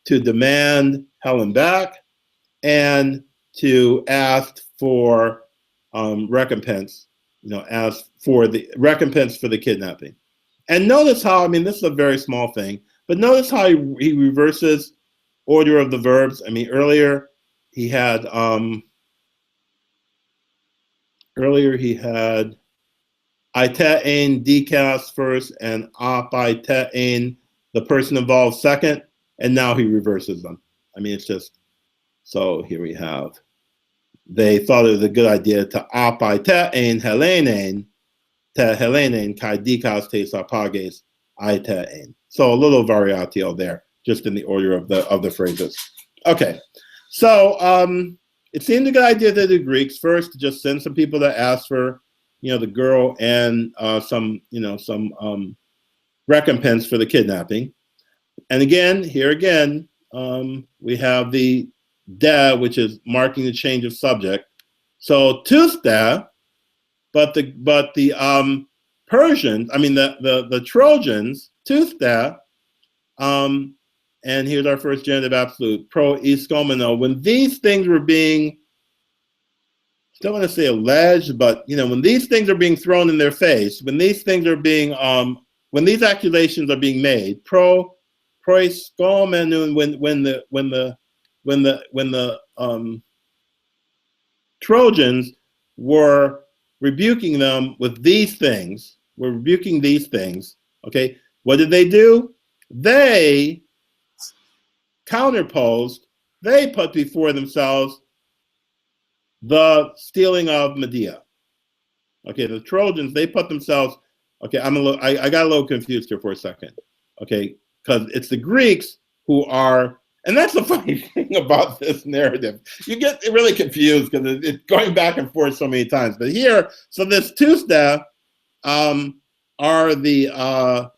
to demand Helen back and to ask for recompense, ask for the recompense for the kidnapping. And notice how, I mean, this is a very small thing, but notice how he reverses order of the verbs. I mean, earlier he had aitein decast first and apaitein, the person involved, second, and now he reverses them. I mean, it's just, so here we have, they thought it was a good idea to apaitein helenein, te helenein kai decast te sarpages aitein. So a little variatio there, just in the order of the phrases. Okay, so it seemed a good idea to the Greeks first to just send some people to ask for, the girl and some recompense for the kidnapping. And again, here again, we have the de, which is marking the change of subject. So tuste, but the Persians, I mean the Trojans, tuste, and here's our first genitive absolute, pro iskomeno. When these things were being, I don't want to say alleged, but when these things are being thrown in their face, when these things are being, when these accusations are being made, pro iskomeno, when the Trojans were rebuking them with these things, okay, what did they do? They counterposed, they put before themselves the stealing of Medea. Okay, the Trojans, they put themselves, okay, I got a little confused here for a second, okay, because it's the Greeks who are, and that's the funny thing about this narrative. You get really confused because it's going back and forth so many times. But here, so this tuste are the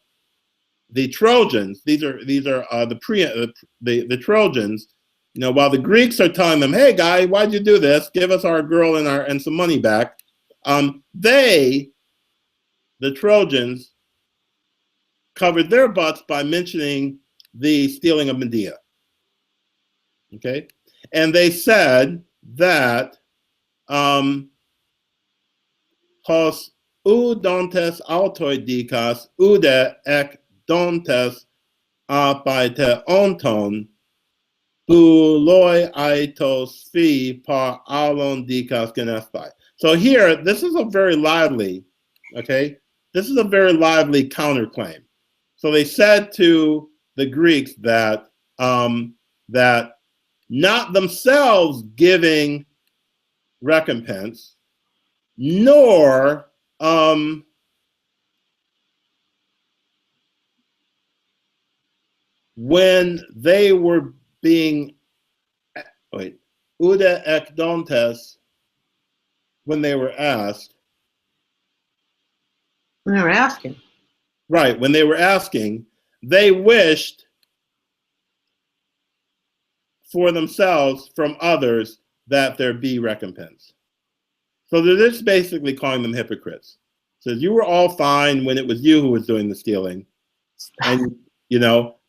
Trojans. These are the Trojans. While the Greeks are telling them, "Hey, guy, why'd you do this? Give us our girl and some money back." The Trojans, covered their butts by mentioning the stealing of Medea. Okay, and they said that hos dontes autoi dicas ude ek dontes apaite onton buloi aitos phi par alon dicas genestai. So here, this is a very lively, okay? This is a very lively counterclaim. So they said to the Greeks that that not themselves giving recompense, nor when they were being, ude ek dontes, when they were asked. When they were asking. Right, when they were asking, they wished for themselves from others that there be recompense. So they're just basically calling them hypocrites. So you were all fine when it was you who was doing the stealing, and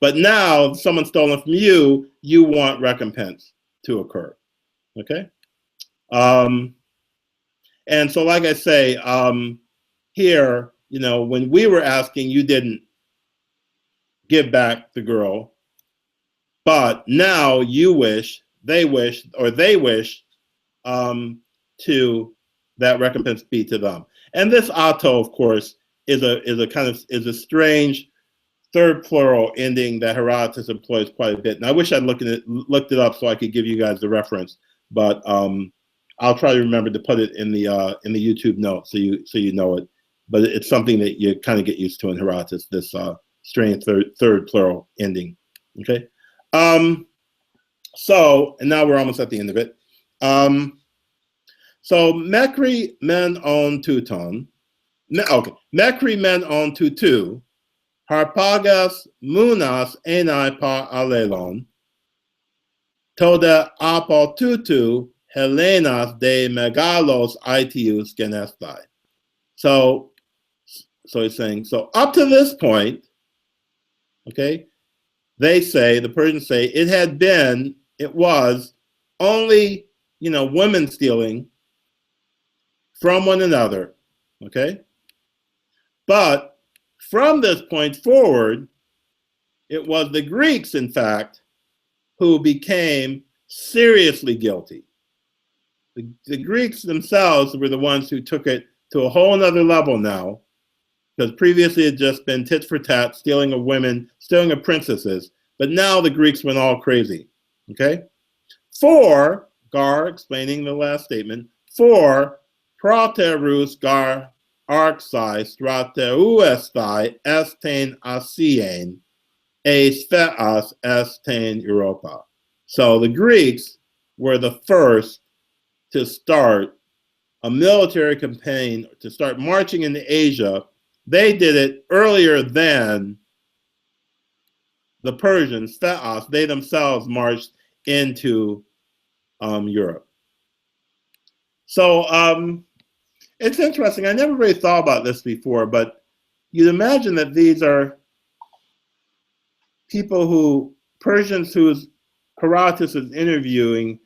but now someone's stolen from you, you want recompense to occur. Okay, and so like I say, here, when we were asking, you didn't give back the girl, but now you wish, they wish to that recompense be to them. And this auto, of course, is a strange third plural ending that Herodotus employs quite a bit. And I wish I'd looked it up so I could give you guys the reference, but I'll try to remember to put it in the YouTube notes so you know it. But it's something that you kind of get used to in Herodotus, this strange third plural ending. Okay. So, and now we're almost at the end of it. So mekri men on tuton, okay, mekri men on tutu, harpagas munas enai par alelon, toda apal tutu helenas de megalos aitius genestai. So he's saying, so up to this point, okay, the Persians say, it was only, women stealing from one another, okay? But from this point forward, it was the Greeks, in fact, who became seriously guilty. The Greeks themselves were the ones who took it to a whole nother level now, because previously it had just been tit for tat, stealing of women, stealing of princesses, but now the Greeks went all crazy, okay? For, Gar, explaining the last statement, for praterus gar arxai strateuestai estain asien, eis theas estain Europa. So the Greeks were the first to start a military campaign, to start marching into Asia. They did it earlier than the Persians, Theos. They themselves marched into Europe. So it's interesting. I never really thought about this before, but you'd imagine that these are people Persians who Herodotus is interviewing.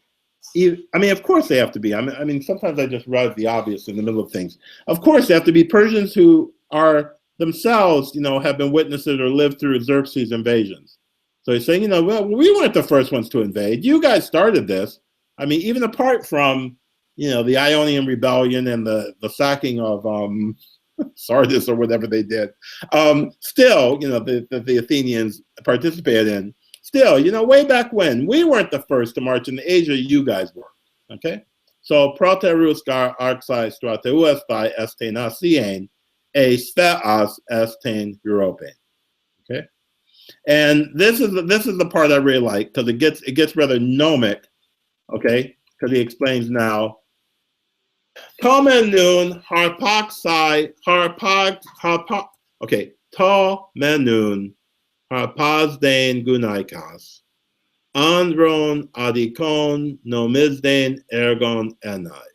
I mean, of course they have to be. I mean, sometimes I just write the obvious in the middle of things. Of course, they have to be Persians who are themselves, have been witnesses or lived through Xerxes' invasions. So he's saying, well, we weren't the first ones to invade. You guys started this. I mean, even apart from, the Ionian Rebellion and the sacking of Sardis or whatever they did, still, the Athenians participated in. Still, way back when, we weren't the first to march into Asia, you guys were, okay? So, praterus gar arxai strateuestai estain asien, eis theas estain Europae, okay? And this is the part I really like, because it gets rather gnomic, okay? Because he explains now, Tomen nun harpaxai okay, tomen nun harpazdain gunaikas, andron adikon nomizdain ergon enai.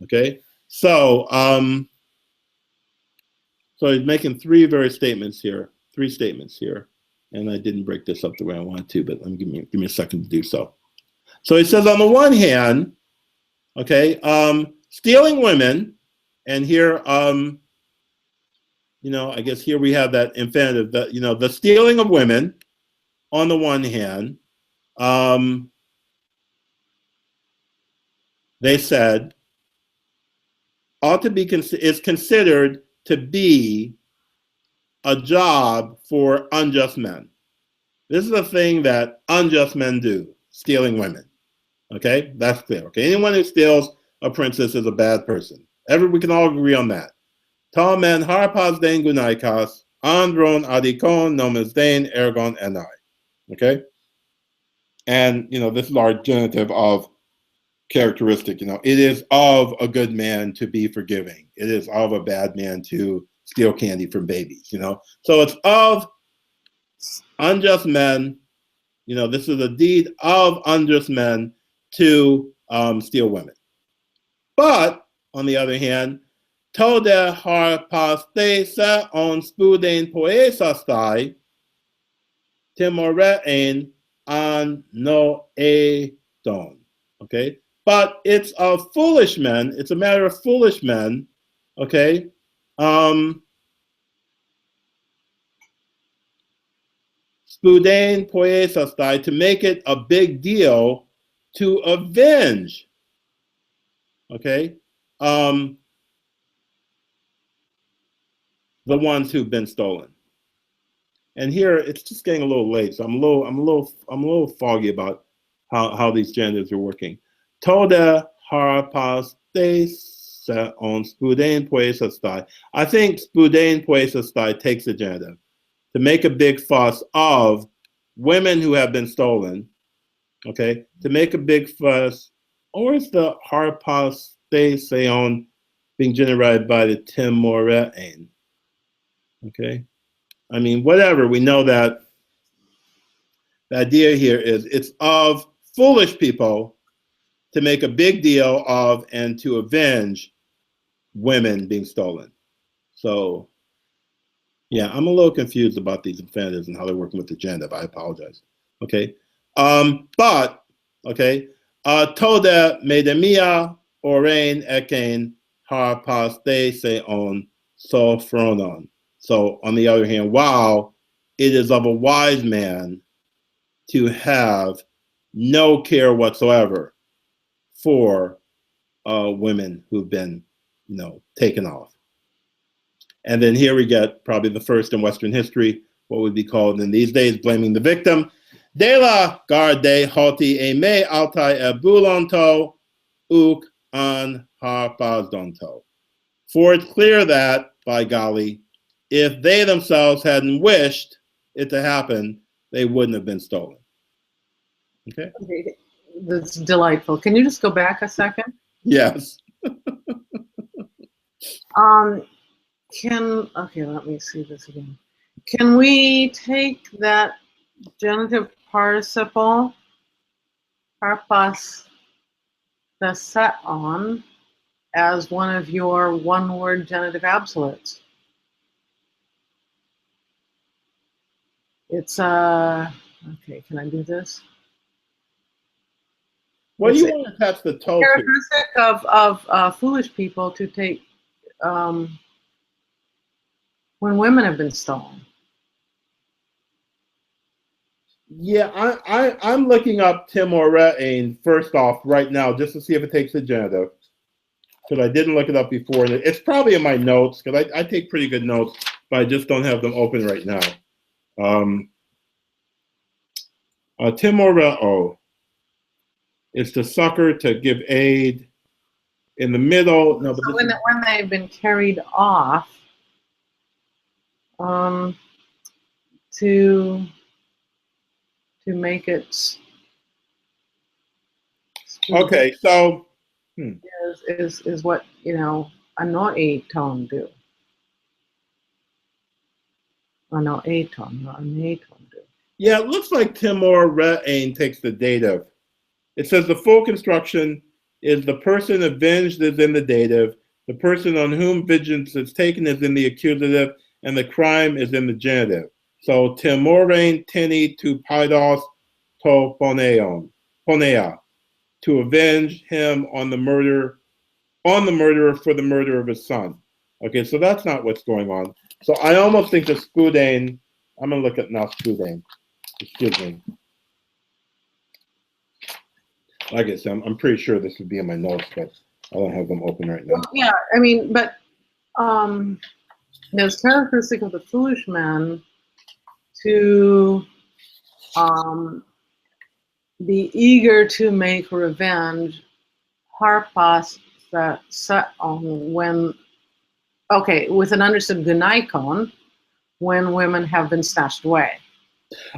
Okay, so he's making three statements here, and I didn't break this up the way I wanted to, but give me a second to do so. So he says, on the one hand, okay, stealing women, and here, I guess here we have that infinitive, the stealing of women, on the one hand, they said, is considered to be a job for unjust men. This is a thing that unjust men do, stealing women. Okay, that's clear. Okay, anyone who steals a princess is a bad person. We can all agree on that. Tamen harpas den gunaikas, andron adikon nomizdain ergon enai. Okay, and this is our genitive of characteristic. It is of a good man to be forgiving. It is of a bad man to steal candy from babies. So it's of unjust men. This is a deed of unjust men to steal women. But on the other hand, tode harpastesa on spuden poesastai timorein an no edon. Okay, but it's of foolish men. It's a matter of foolish men. Okay, spuden poesastai, to make it a big deal to avenge. Okay, the ones who've been stolen. And here it's just getting a little late, so I'm a little foggy about how these genders are working. Toda harpas on spuden poesastai. I think spuden poesastai takes the genitive to make a big fuss of women who have been stolen. Okay, to make a big fuss, or is the harpas on being generated by the timorein? Okay, I mean, whatever, we know that the idea here is it's of foolish people to make a big deal of and to avenge women being stolen. So Yeah, I'm a little confused about these infinitives and how they're working with the genitive. I apologize. Okay. But, okay. Toda medemia orain ekain harpas de seon sophronon. So, on the other hand, wow, it is of a wise man to have no care whatsoever for women who've been, taken off. And then here we get probably the first in Western history, what would be called in these days, blaming the victim. De la garde hoti e me altai e bulonto uk an harpazdonto. For it's clear that, by golly, if they themselves hadn't wished it to happen, they wouldn't have been stolen. Okay? That's delightful. Can you just go back a second? Yes. Okay, let me see this again. Can we take that genitive participle, harpas, the set on, as one of your one-word genitive absolutes? It's okay, can I do this? What do you want to attach the toe to? Characteristic of foolish people to take when women have been stolen. Yeah, I'm looking up Timorein first off right now just to see if it takes the genitive, because I didn't look it up before. And it's probably in my notes, because I take pretty good notes, but I just don't have them open right now. Timoreo is to succor, to give aid. In the middle, no, but so when they've been carried off, to make it. Okay, so is what a no a tone do. Or no a tone, not an a tone do. Yeah, it looks like Timorein takes the dative. It says the full construction is the person avenged is in the dative, the person on whom vengeance is taken is in the accusative, and the crime is in the genitive. So Timorein teni to paidos to ponea, to avenge him on the murderer for the murder of his son. Okay, so that's not what's going on. So I almost think the scudain, I'm gonna look at now scudain. Excuse me. Like I said, I'm pretty sure this would be in my notes, but I don't have them open right now. Well, yeah, I mean, but it's characteristic of the foolish man to be eager to make revenge, harpas that set on when, okay, with an understood gunaikon, when women have been snatched away.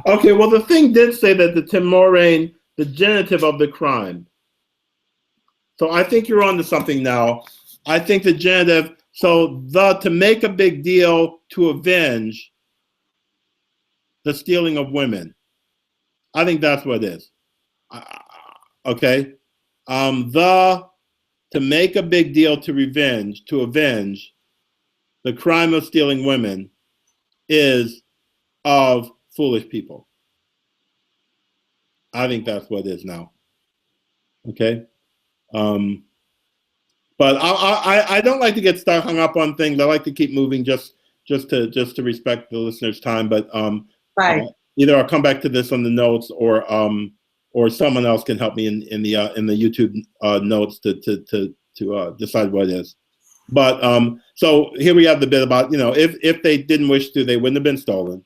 Okay, well, the thing did say that the Timorein, the genitive of the crime. So I think you're on to something now. I think the genitive, so to make a big deal, to avenge the stealing of women. I think that's what it is. Okay? To make a big deal, to avenge the crime of stealing women is of foolish people. I think that's what it is now. Okay? But I don't like to get stuck hung up on things. I like to keep moving just to respect the listener's time. But right. Either I'll come back to this on the notes, or someone else can help me in the YouTube notes to decide what it is. But so here we have the bit about if they didn't wish to, they wouldn't have been stolen.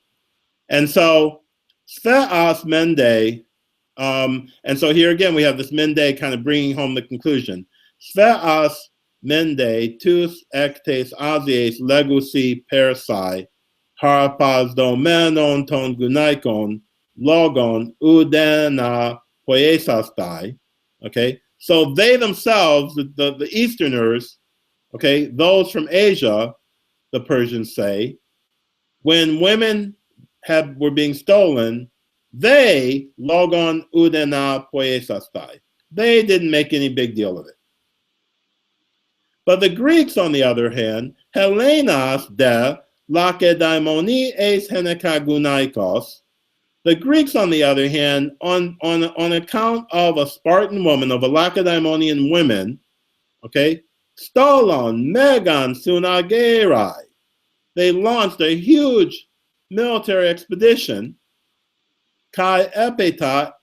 And so Sveas Mende, and so here again we have this Mende kind of bringing home the conclusion. Sveas Mende tus ectes asies legusi persai harpas domenon ton gunaikon logon udena poiesastai. Okay, so they themselves, the Easterners, okay, those from Asia, the Persians say, when women were being stolen, they logon udena poiesastai. They didn't make any big deal of it. But the Greeks, on the other hand, Helenas de Lakedaimoni eis henekagunaikos. The Greeks, on the other hand, on account of a Spartan woman, of a Lacedaemonian women, okay, Stolon, Megan, Sunagerai, they launched a huge military expedition, Kai Epeta,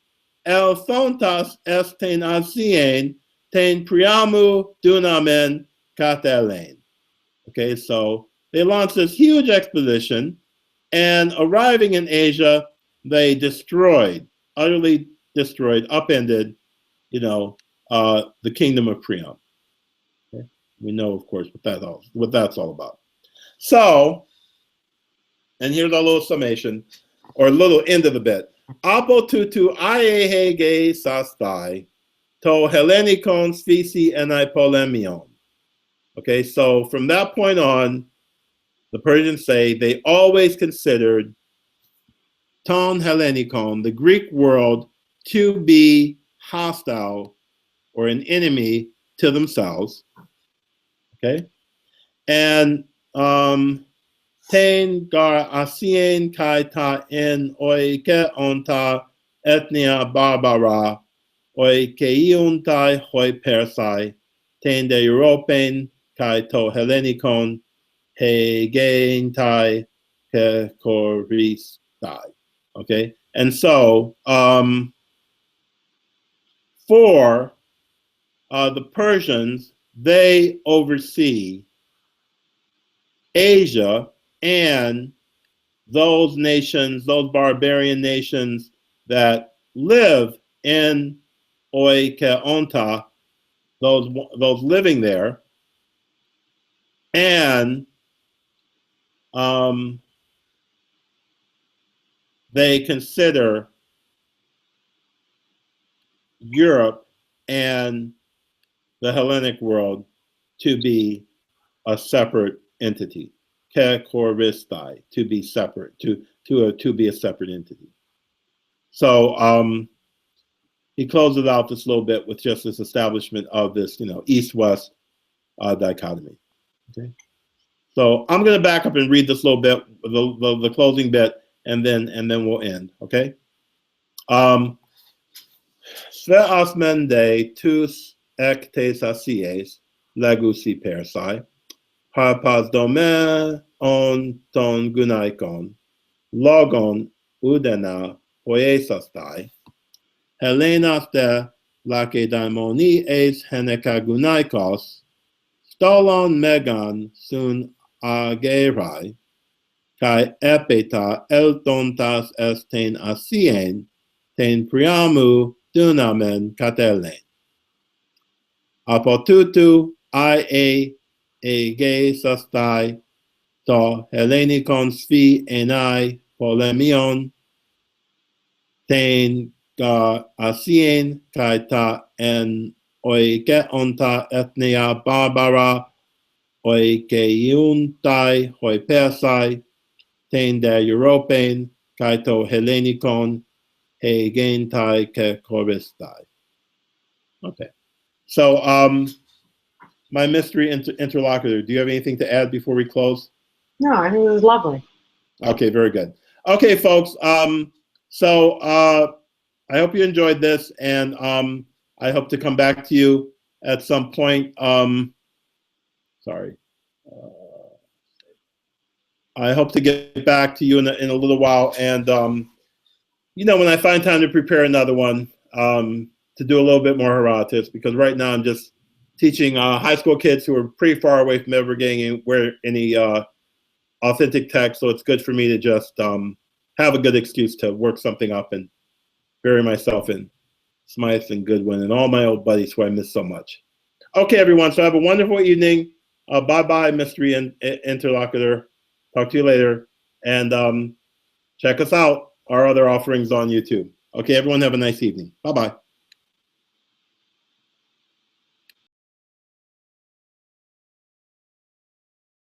El Thontas Estain Asien, Ten Priamu Dunamen Katelen. Okay, so they launched this huge expedition, and arriving in Asia, they destroyed, utterly destroyed, upended, the kingdom of Priam. Okay? We know, of course, what that's all about. So, and here's a little summation, or a little end of the bit. Apo tutu aehege sastai, to Hellenikon sphici enai polemion. Okay, so from that point on, the Persians say they always considered ton Hellenikon, the Greek world, to be hostile or an enemy to themselves. Okay, and ten gar asien kai ta en oike onta ethnia barbara oikeiuntai hoi persai ten de European kai to Hellenikon hegentai ke koristai. Okay, and so for the Persians, they oversee Asia and those nations, those barbarian nations that live in Oikeonta, those living there, and they consider Europe and the Hellenic world to be a separate entity, kekoristai, to be separate, to be a separate entity. So he closes out this little bit with just this establishment of this, east-west dichotomy. Okay, so I'm going to back up and read this little bit, the closing bit, and then we'll end. Okay. Sve asmende tus ektes asies legusi persai. Harpas domen on ton gunaikon, logon udena poiesastai, Helenas de Lacedaemoni eis henekagunaikos, stolon megan sun agerai, kai epeta eltontas estain asien, ten priamu dunamen katelen. Apotutu ie ege sastai, to Hellenikon sphi enai polemion, ten ga asien kai ta en oike onta ethnia barbara oike iuntai hoi persai, ten de European kai to Hellenikon he gentai ke koristai. Okay. So my mystery interlocutor, do you have anything to add before we close? No, I think it was lovely. Okay, very good. Okay, folks. So I hope you enjoyed this, and I hope to come back to you at some point. Sorry. I hope to get back to you in a little while, and when I find time to prepare another one, to do a little bit more Herodotus, because right now I'm just teaching high school kids who are pretty far away from ever getting any authentic text, so it's good for me to just have a good excuse to work something up and bury myself in Smythe and Goodwin and all my old buddies who I miss so much. Okay, everyone, so have a wonderful evening. Bye-bye, mystery interlocutor. Talk to you later. And check us out, our other offerings on YouTube. Okay, everyone have a nice evening. Bye-bye.